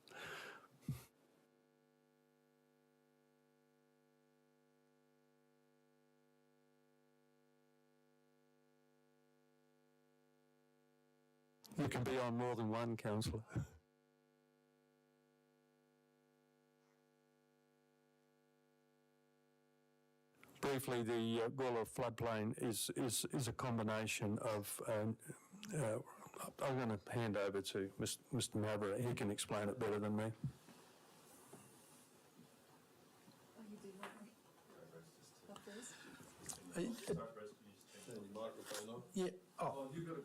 You can be on more than one, councillor. Briefly, the Gawler floodplain is a combination of. I'm going to hand over to Mr. Maverick. He can explain it better than me. Yeah. Oh, you got a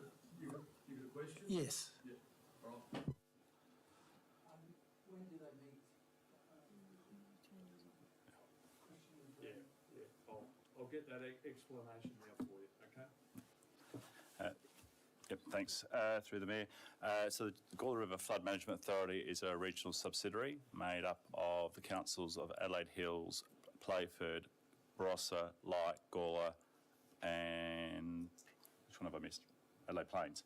question? Yes. Yeah. All right. When do they meet? Yeah. I'll get that explanation now for you. Okay. Yep, thanks. Through the Mayor. So the Gawler River Flood Management Authority is a regional subsidiary made up of the councils of Adelaide Hills, Playford, Barossa, Light, Gawler, and which one have I missed? Adelaide Plains.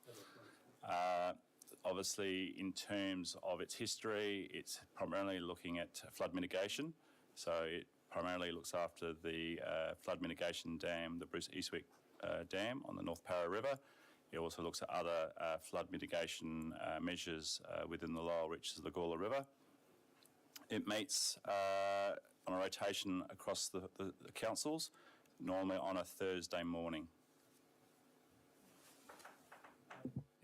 Obviously, in terms of its history, it's primarily looking at flood mitigation. So it primarily looks after the flood mitigation dam, the Bruce Eastwick Dam on the North Parra River. It also looks at other flood mitigation measures within the lower reaches of the Gawler River. It meets on a rotation across the councils, normally on a Thursday morning.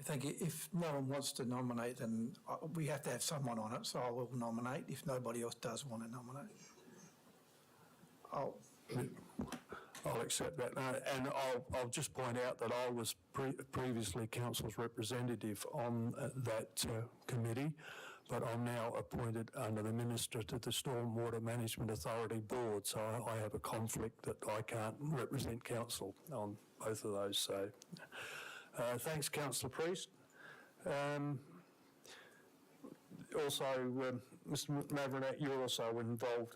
Thank you. If no one wants to nominate, then we have to have someone on it, so I will nominate if nobody else does want to nominate. I'll accept that. And I'll just point out that I was previously council's representative on that committee, but I'm now appointed under the Minister to the Stormwater Management Authority Board, so I have a conflict that I can't represent council on both of those. So thanks, Councillor Priest. Also, Mr. Maverick, you're also involved.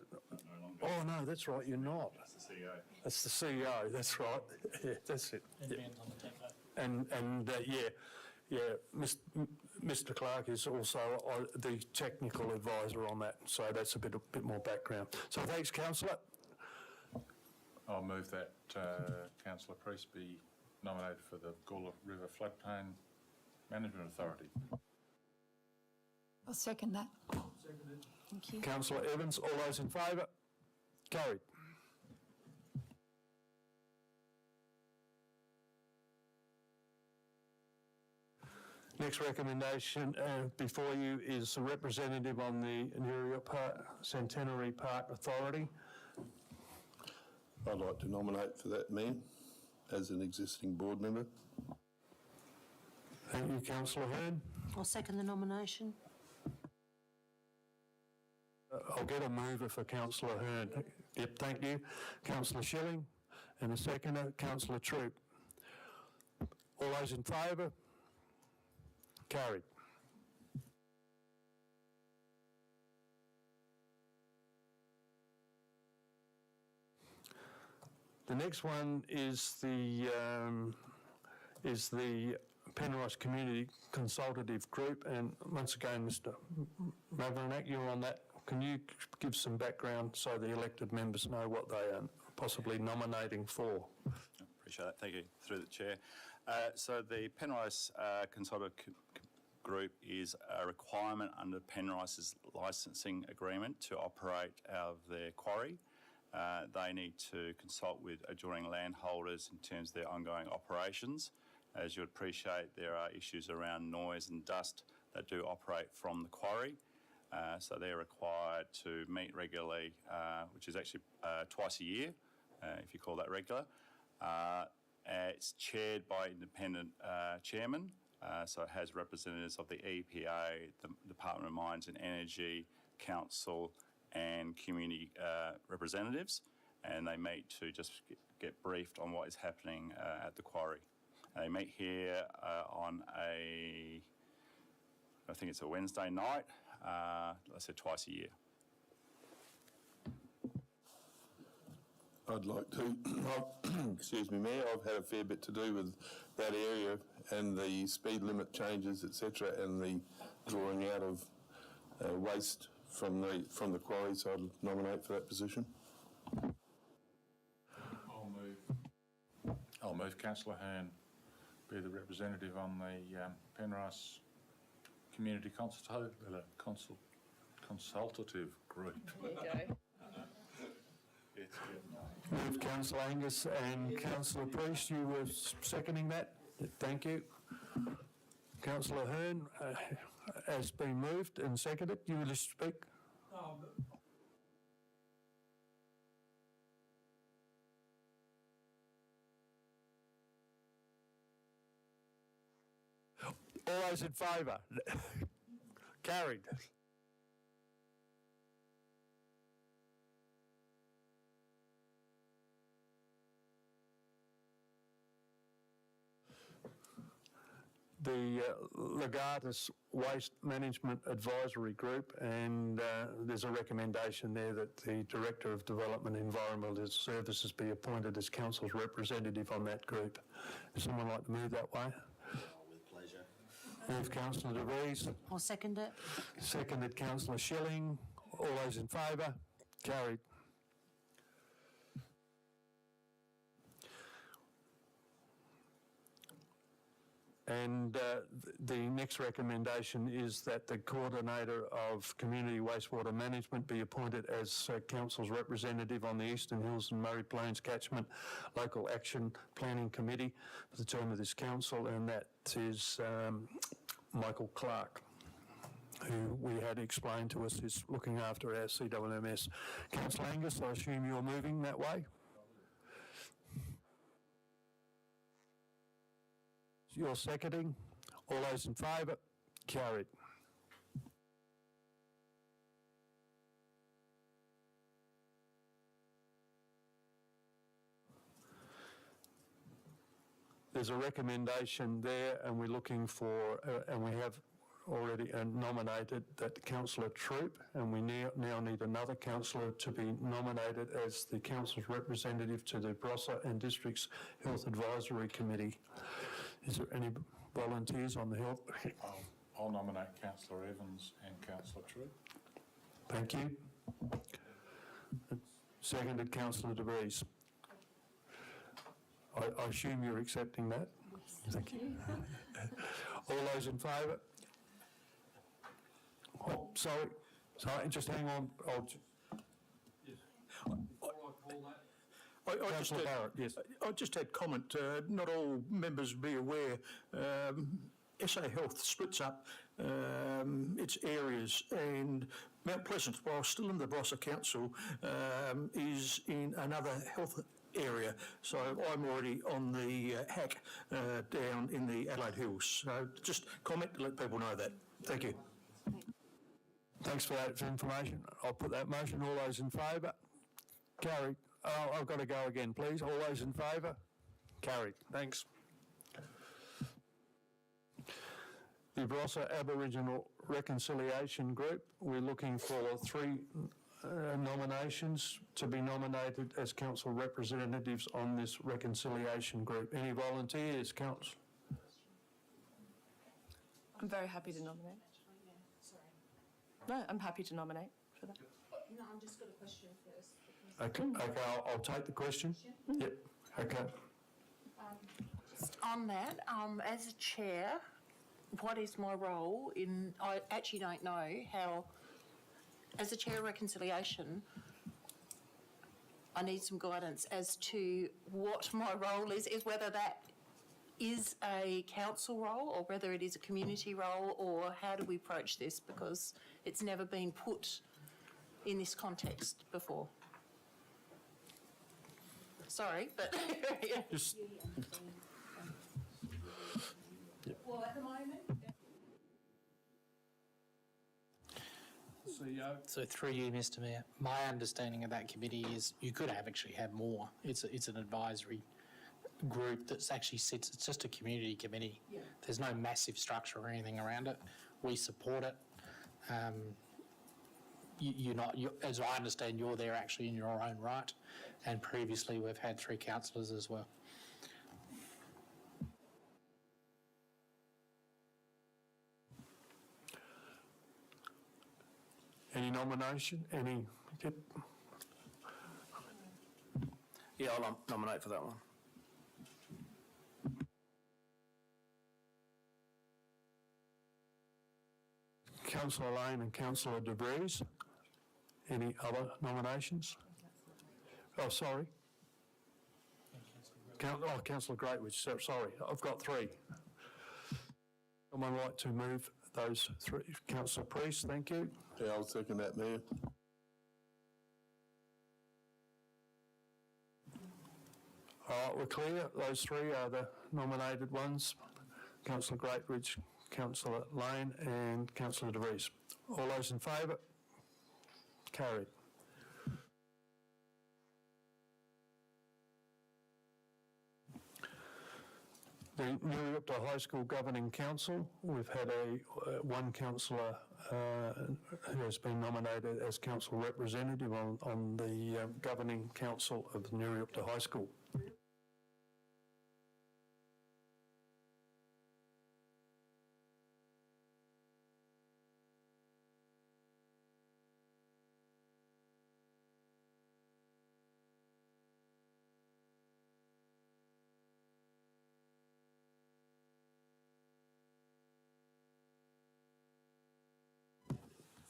Oh no, that's right, you're not. That's the CEO. That's the CEO, that's right. Yeah, that's it. Yeah. Mr. Clark is also the technical advisor on that, so that's a bit more background. So thanks, Councillor. I'll move that Councillor Priest be nominated for the Gawler River Floodplain Management Authority. I'll second that. Seconded. Thank you. Councillor Evans, all those in favour? Carried. Next recommendation before you is a representative on the New Centenary Park Authority. I'd like to nominate for that, Mayor, as an existing board member. Thank you, Councillor Hearn. I'll second the nomination. I'll get a mover for Councillor Hearn. Yep, thank you. Councillor Schilling, and a seconder, Councillor Troop. All those in favour? Carried. The next one is the Penrose Community Consultative Group, and once again, Mr. Maverick, you're on that. Can you give some background so the elected members know what they are possibly nominating for? Appreciate that. Thank you. Through the Chair. So the Penrose Consultative Group is a requirement under Penrice's licensing agreement to operate out of their quarry. They need to consult with adjoining landholders in terms of their ongoing operations. As you'd appreciate, there are issues around noise and dust that do operate from the quarry. So they're required to meet regularly, which is actually twice a year, if you call that regular. It's chaired by independent chairman, so it has representatives of the EPA, the Department of Mines and Energy, Council and community representatives, and they meet to just get briefed on what is happening at the quarry. They meet here on I think it's a Wednesday night, I said twice a year. I'd like to, excuse me, Mayor, I've had a fair bit to do with that area and the speed limit changes, etc., and the drawing out of waste from the quarry, so I'd nominate for that position. I'll move Councillor Hearn be the representative on the Penrose Community Consultative Group. There you go. Move Councillor Angus and Councillor Priest, you were seconding that? Thank you. Councillor Hearn has been moved and seconded. You wish to speak? All those in favour? Carried. The Legatus Waste Management Advisory Group, and there's a recommendation there that the Director of Development and Environmental Services be appointed as Council's representative on that group. Would someone like to move that way? With pleasure. Move Councillor De Vries. I'll second it. Seconded Councillor Schilling. All those in favour? Carried. And the next recommendation is that the Coordinator of Community Wastewater Management be appointed as Council's representative on the Eastern Hills and Murray Plains Catchment Local Action Planning Committee for the term of this Council, and that is Michael Clark, who we had explained to us is looking after our CWMS. Councillor Angus, I assume you're moving that way? You're seconding. All those in favour? Carried. There's a recommendation there, and we're looking for, and we have already nominated that Councillor Troop, and we now need another councillor to be nominated as the council's representative to the Barossa and Districts Health Advisory Committee. Is there any volunteers on the health? I'll nominate Councillor Evans and Councillor Troop. Thank you. Seconded Councillor De Vries. I assume you're accepting that? Yes. Thank you. All those in favour? Oh, sorry, just hang on. I just had comment, not all members be aware, SA Health splits up its areas, and Mount Pleasant, while still in the Barossa Council, is in another health area. So I'm already on the hack down in the Adelaide Hills. So just comment to let people know that. Thank you. Thanks for that information. I'll put that motion. All those in favour? Carried. Oh, I've got to go again, please. All those in favour? Carried. Thanks. The Barossa Aboriginal Reconciliation Group, we're looking for 3 nominations to be nominated as council representatives on this reconciliation group. Any volunteers, council? I'm very happy to nominate. No, I'm happy to nominate for that. No, I've just got a question first. Okay, I'll take the question. Yep, okay. Just on that, as a chair, what is my role in, I actually don't know how, as a chair of reconciliation, I need some guidance as to what my role is whether that is a council role or whether it is a community role, or how do we approach this, because it's never been put in this context before. sorry, but Just, well, at the moment. CEO. So through you, Mr Mayor, my understanding of that committee is you could actually have more. It's an advisory group that's actually sits, it's just a community committee. Yeah. There's no massive structure or anything around it. We support it. As I understand, you're there actually in your own right, and previously we've had 3 councillors as well. Any nomination? Any? Yep. Yeah, I'll nominate for that one. Councillor Lane and Councillor De Vries. Any other nominations? Oh, sorry. Councillor Greatwich, sorry, I've got 3. Someone like to move those 3? Councillor Priest, thank you. Yeah, I'll second that, Mayor. All right, we're clear. Those 3 are the nominated ones. Councillor Greatwich, Councillor Lane and Councillor De Vries. All those in favour? Carried. The New York High School Governing Council, we've had one councillor who has been nominated as council representative on the Governing Council of the New York High School.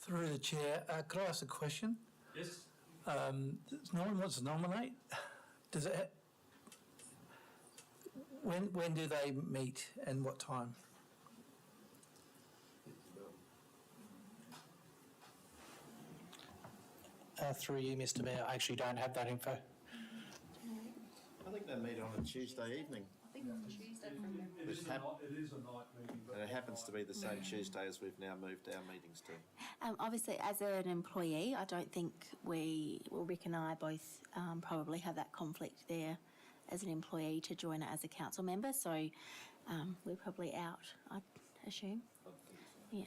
Through the chair, could I ask a question? Yes. No one wants to nominate. Does it? When do they meet and what time? Through you, Mr Mayor, I actually don't have that info. I think they meet on a Tuesday evening. I think it's Tuesday from memory. It is a night meeting. And it happens to be the same Tuesday as we've now moved our meetings to. Obviously, as an employee, I don't think Rick and I both probably have that conflict there as an employee to join it as a council member, so we're probably out, I assume. Yeah.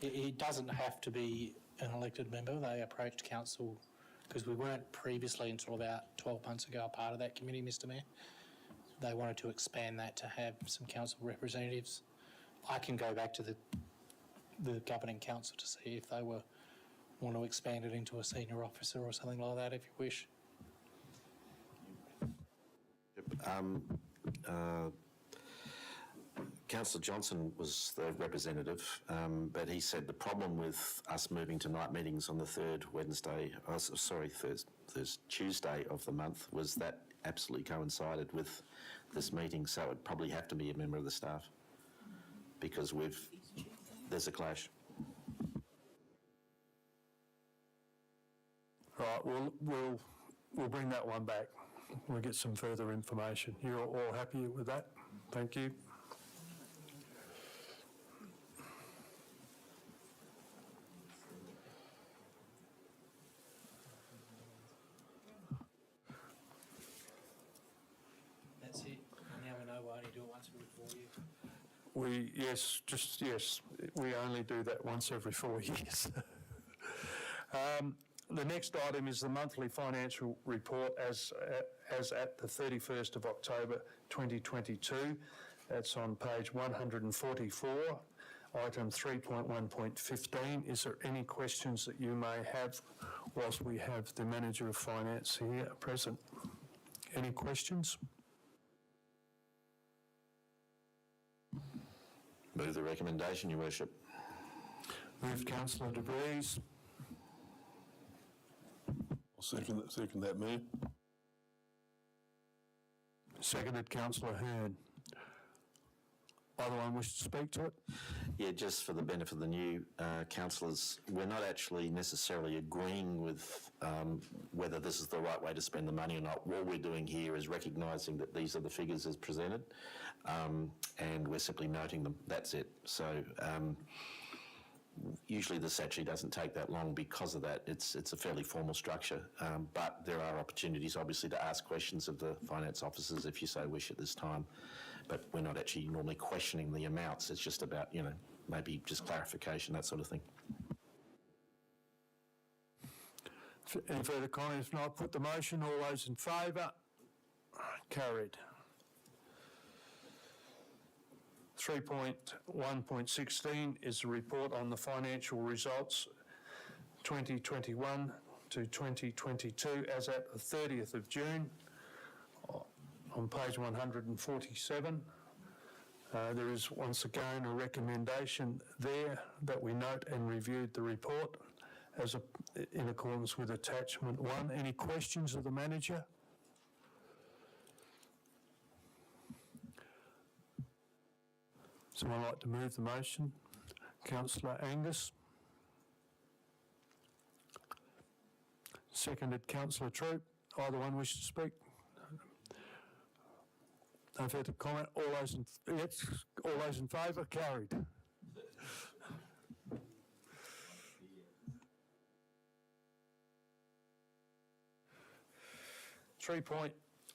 It doesn't have to be an elected member. They approached council because we weren't previously until about 12 months ago a part of that committee, Mr Mayor. They wanted to expand that to have some council representatives. I can go back to the governing council to see if they want to expand it into a senior officer or something like that, if you wish. Councillor Johnson was the representative, but he said the problem with us moving to night meetings on the third Tuesday of the month was that absolutely coincided with this meeting, so it'd probably have to be a member of the staff because there's a clash. Right, we'll bring that one back. We'll get some further information. You're all happy with that? Thank you. That's it. Now we know why you do it once every 4 years. We only do that once every 4 years. The next item is the monthly financial report as at the 31st of October 2022. That's on page 144, item 3.1.15. Is there any questions that you may have whilst we have the Manager of Finance here present? Any questions? Move the recommendation, Your Worship. Moved Councillor De Vries. I'll second that, Mayor. Seconded Councillor Hearn. Either one wish to speak to it? Yeah, just for the benefit of the new councillors, we're not actually necessarily agreeing with whether this is the right way to spend the money or not. What we're doing here is recognising that these are the figures as presented, and we're simply noting them. That's it. So usually this actually doesn't take that long because of that. It's a fairly formal structure, but there are opportunities obviously to ask questions of the finance officers if you so wish at this time. But we're not actually normally questioning the amounts. It's just about, you know, maybe just clarification, that sort of thing. Any further comments? If not, put the motion. All those in favour? Carried. 3.1.16 is a report on the financial results 2021 to 2022 as at the 30th of June. On page 147, there is once again a recommendation there that we note and reviewed the report in accordance with attachment 1. Any questions of the manager? Someone like to move the motion? Councillor Angus. Seconded Councillor Troop. Either one wish to speak? No further comment. All those in favour? Carried.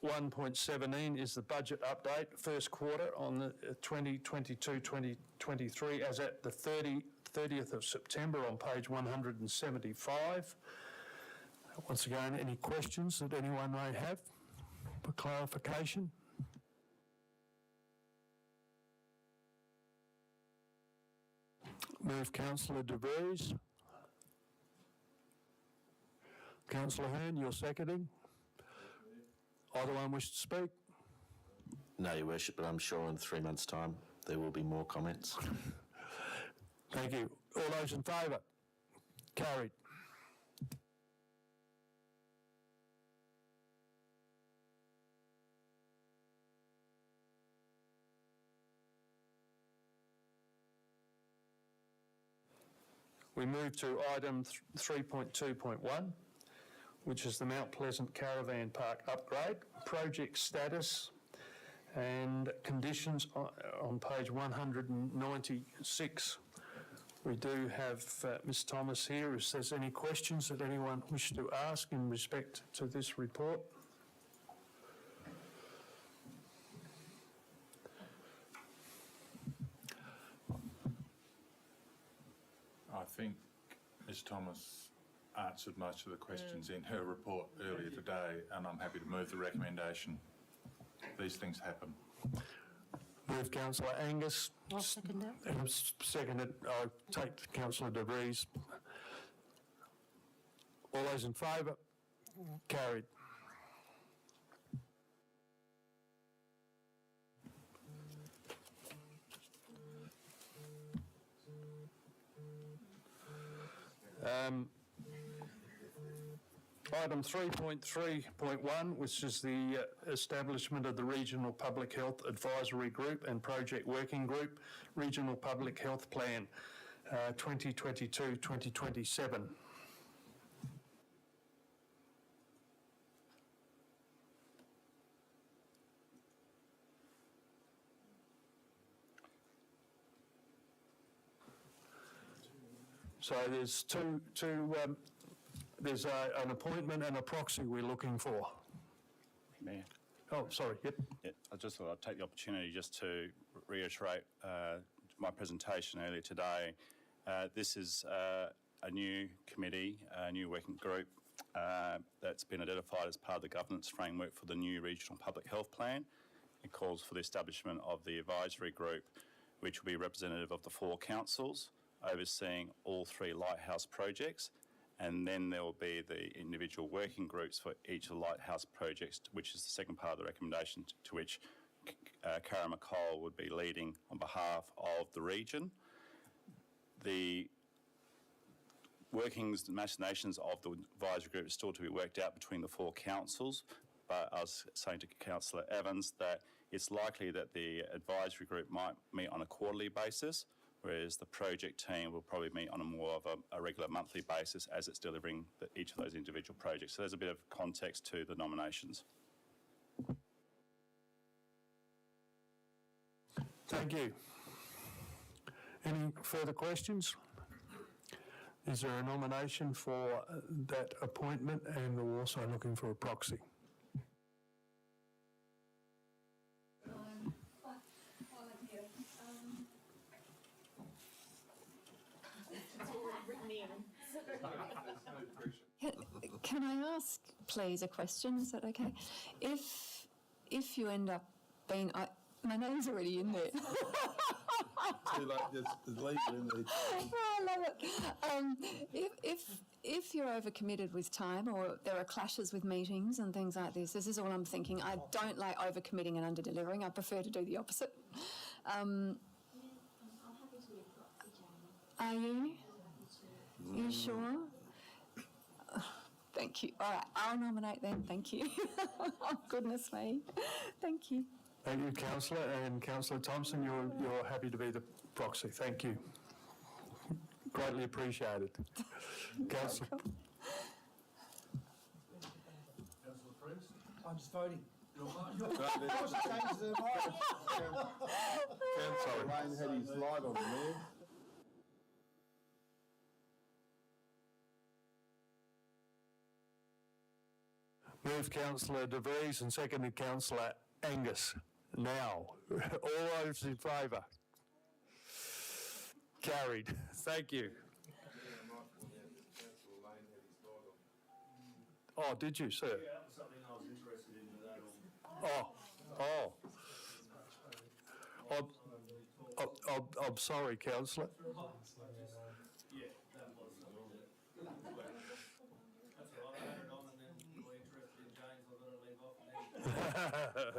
.1.17 is the budget update, first quarter on the 2022-2023 as at the 30th of September on page 175. Once again, any questions that anyone may have for clarification? Move Councillor De Vries. Councillor Hearn, you're seconding. Either one wish to speak? No, Your Worship, but I'm sure in 3 months' time there will be more comments. Thank you. All those in favour? Carried. We move to item 3.2.1, which is the Mount Pleasant Caravan Park upgrade, project status and conditions on page 196. We do have Ms Thomas here. If there's any questions that anyone wish to ask in respect to this report. I think Ms Thomas answered most of the questions in her report earlier today, and I'm happy to move the recommendation. These things happen. Move Councillor Angus. I'll second that. Seconded. I'll take Councillor De Vries. All those in favour? Carried. Item 3.3.1, which is the establishment of the Regional Public Health Advisory Group and Project Working Group, Regional Public Health Plan 2022-2027. So there's there's an appointment and a proxy we're looking for. Mayor. Oh, sorry, yep. Yeah, I just thought I'd take the opportunity just to reiterate my presentation earlier today. This is a new committee, a new working group that's been identified as part of the governance framework for the new Regional Public Health Plan. It calls for the establishment of the advisory group, which will be representative of the 4 councils, overseeing all 3 lighthouse projects, and then there will be the individual working groups for each of the lighthouse projects, which is the second part of the recommendation to which Karen McCall would be leading on behalf of the region. The workings, the machinations of the advisory group is still to be worked out between the 4 councils, but I was saying to Councillor Evans that it's likely that the advisory group might meet on a quarterly basis, whereas the project team will probably meet on a more of a regular monthly basis as it's delivering each of those individual projects. So there's a bit of context to the nominations. Thank you. Any further questions? Is there a nomination for that appointment, and we're also looking for a proxy? Can I ask, please, a question? Is that okay? If you end up being, my name's already in there. Too late, just leave it in there. Oh, I love it. If you're overcommitted with time, or there are clashes with meetings and things like this is all I'm thinking. I don't like overcommitting and under-delivering. I prefer to do the opposite. Are you? You sure? Thank you. All right, I'll nominate then. Thank you. Oh, goodness me. Thank you. Thank you, Councillor. And Councillor Thompson, you're happy to be the proxy. Thank you. Greatly appreciated. Councillor. Councillor Prince? I'm just voting. Councillor Lane had his light on there. Moved Councillor De Vries and seconded Councillor Angus. Now, all those in favour? Carried. Thank you. Oh, did you, sir? Yeah, that was something I was interested in, but that all... I'm sorry, Councillor. Yeah, that was something. That's all right, I had it on, and then you're interested in James, I've got to leave off and then... I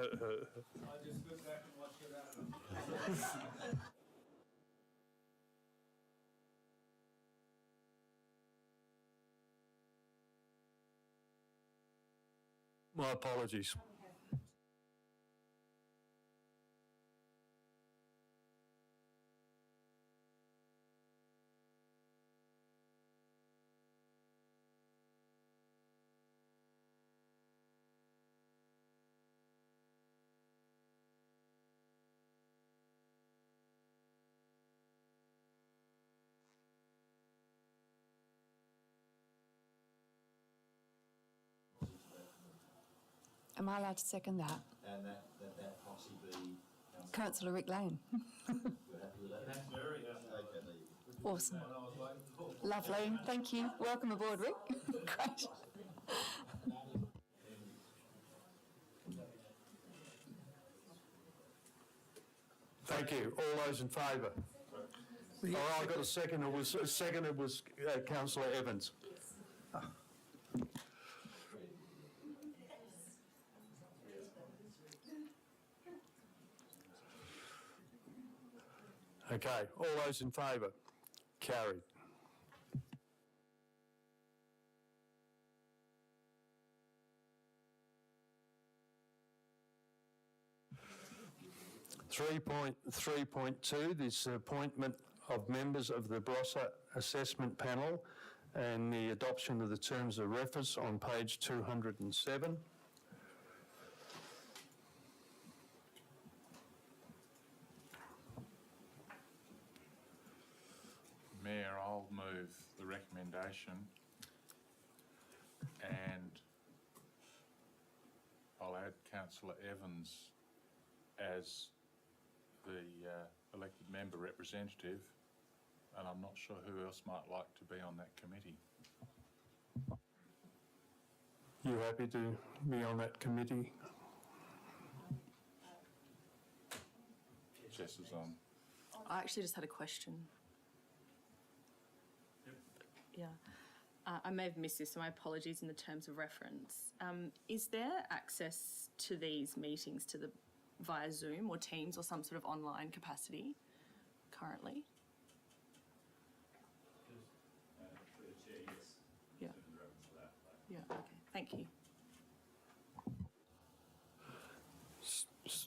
just stood back and watched it happen. My apologies. Am I allowed to second that? And that proxy be Councillor Rick Lane. you're happy with that? That's very happy. Okay, there you Awesome. What I was waiting for. Lovely. Thank you. Welcome aboard, Rick. Great. Thank you. All those in favour? Oh, I got a second. It was Councillor Evans. Okay, all those in favour? Carried. Three point two, this appointment of members of the Barossa Assessment Panel and the adoption of the terms of reference on page 207. Mayor, I'll move the recommendation and I'll add Councillor Evans as the elected member representative, and I'm not sure who else might like to be on that committee. You happy to be on that committee? Jess is on. I actually just had a question. Yeah. I may have missed this, so my apologies in the terms of reference. Is there access to these meetings via Zoom or Teams or some sort of online capacity currently? Yeah. Yeah, okay. Thank you.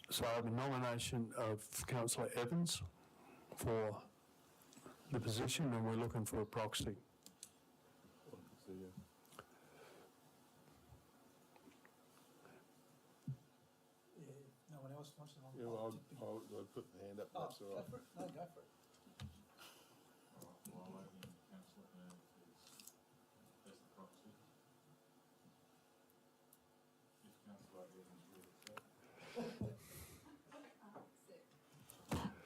So I have a nomination of Councillor Evans for the position, and we're looking for a proxy. No one else wants to. Yeah, well, I'll put the hand up, that's all right. Go for it. No, go for it.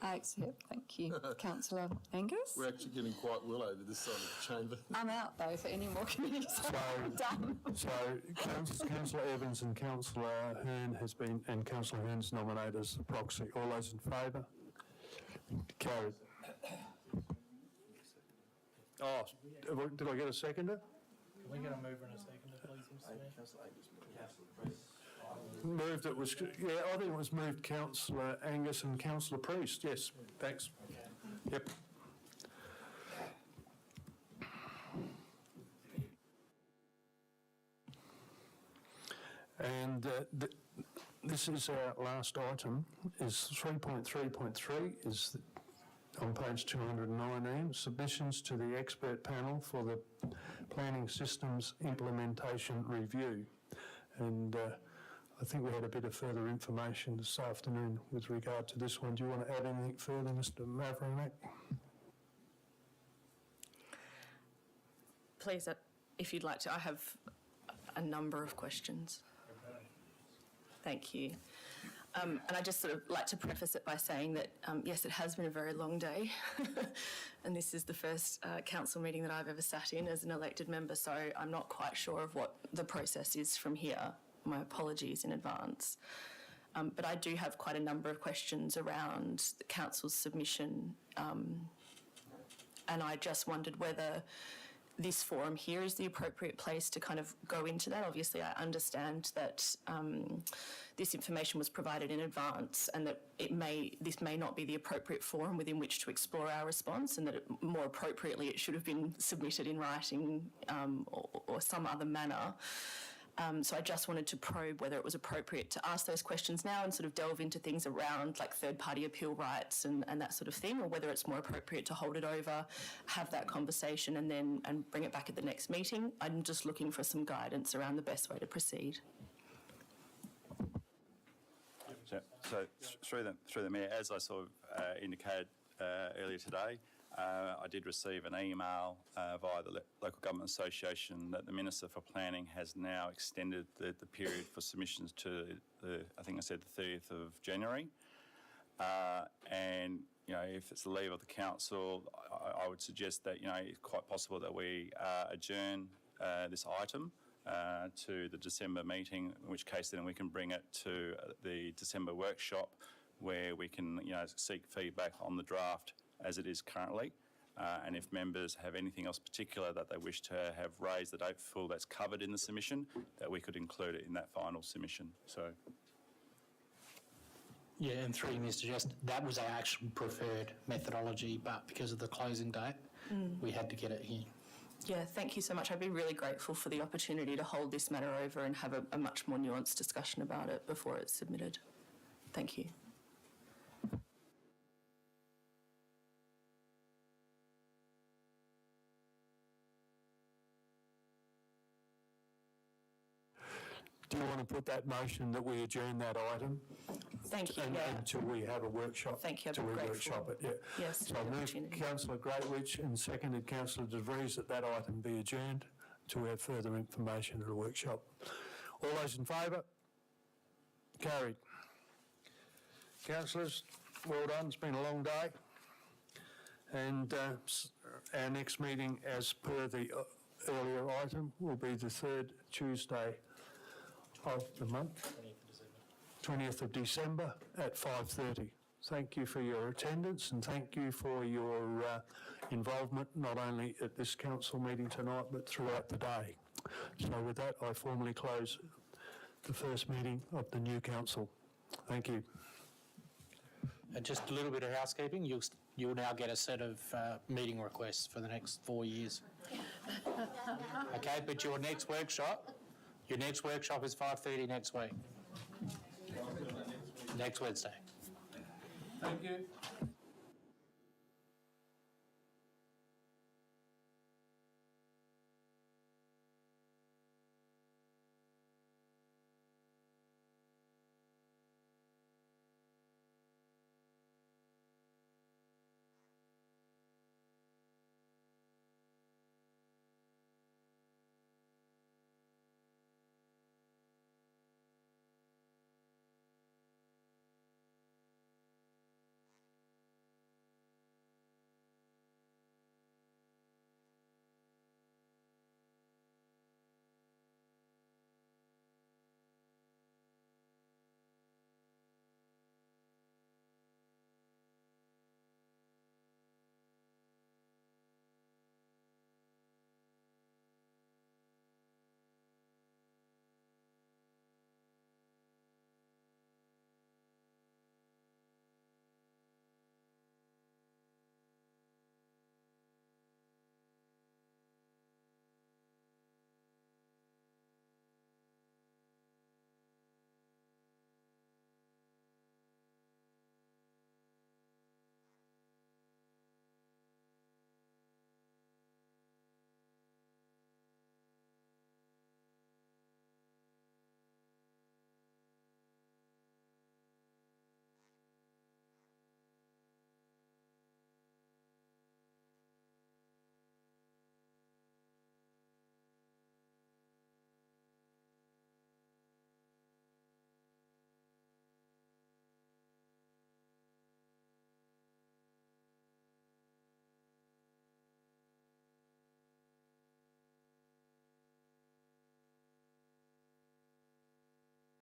I accept, thank you. Councillor Angus? We're actually getting quite well over this side of the chamber. I'm out though for any more committees. I'm done. So Councillor Evans and Councillor Hearn and Councillor Hearn's nominated as the proxy. All those in favour? Carried. Oh, did I get a seconder? Can we get a mover and a seconder, please, Mr Mayor? Moved it was, yeah, I think it was moved Councillor Angus and Councillor Priest, yes, thanks. Yep. And this is our last item, is 3.3.3, is on page 219, submissions to the expert panel for the Planning Systems Implementation Review. And I think we had a bit of further information this afternoon with regard to this one. Do you want to add anything further, Mr. Mavronek? Please, if you'd like to, I have a number of questions. Thank you. And I just sort of like to preface it by saying that, yes, it has been a very long day. And this is the first council meeting that I've ever sat in as an elected member, so I'm not quite sure of what the process is from here. My apologies in advance. But I do have quite a number of questions around the council's submission, and I just wondered whether this forum here is the appropriate place to kind of go into that. Obviously, I understand that this information was provided in advance and that this may not be the appropriate forum within which to explore our response, and that more appropriately it should have been submitted in writing or some other manner. So I just wanted to probe whether it was appropriate to ask those questions now and sort of delve into things around like third-party appeal rights and that sort of thing, or whether it's more appropriate to hold it over, have that conversation and bring it back at the next meeting. I'm just looking for some guidance around the best way to proceed. So through the Mayor, as I sort of indicated earlier today, I did receive an email via the Local Government Association that the Minister for Planning has now extended the period for submissions to I think I said the 30th of January. And, if it's the leave of the council, I would suggest that, it's quite possible that we adjourn this item to the December meeting, in which case then we can bring it to the December workshop where we can, seek feedback on the draft as it is currently. And if members have anything else particular that they wish to have raised that don't feel that's covered in the submission, that we could include it in that final submission. So. Yeah, and through you, Mr. Just, that was our actual preferred methodology, but because of the closing date, we had to get it here. Yeah, thank you so much. I'd be really grateful for the opportunity to hold this matter over and have a much more nuanced discussion about it before it's submitted. Thank you. Do you want to put that motion that we adjourn that item? Thank you. Until we have a workshop. Thank you. Until we workshop it, yeah. Yes. So I moved Councillor Greatwich and seconded Councillor De Vries that item be adjourned until we have further information at a workshop. All those in favour? Carried. Councillors, well done. It's been a long day. And our next meeting, as per the earlier item, will be the third Tuesday of the month, 20th of December at 5:30. Thank you for your attendance and thank you for your involvement, not only at this council meeting tonight, but throughout the day. So with that, I formally close the first meeting of the new council. Thank you. And just a little bit of housekeeping, you'll now get a set of meeting requests for the next 4 years. Okay, but your next workshop is 5:30 next week. Next Wednesday. Thank you.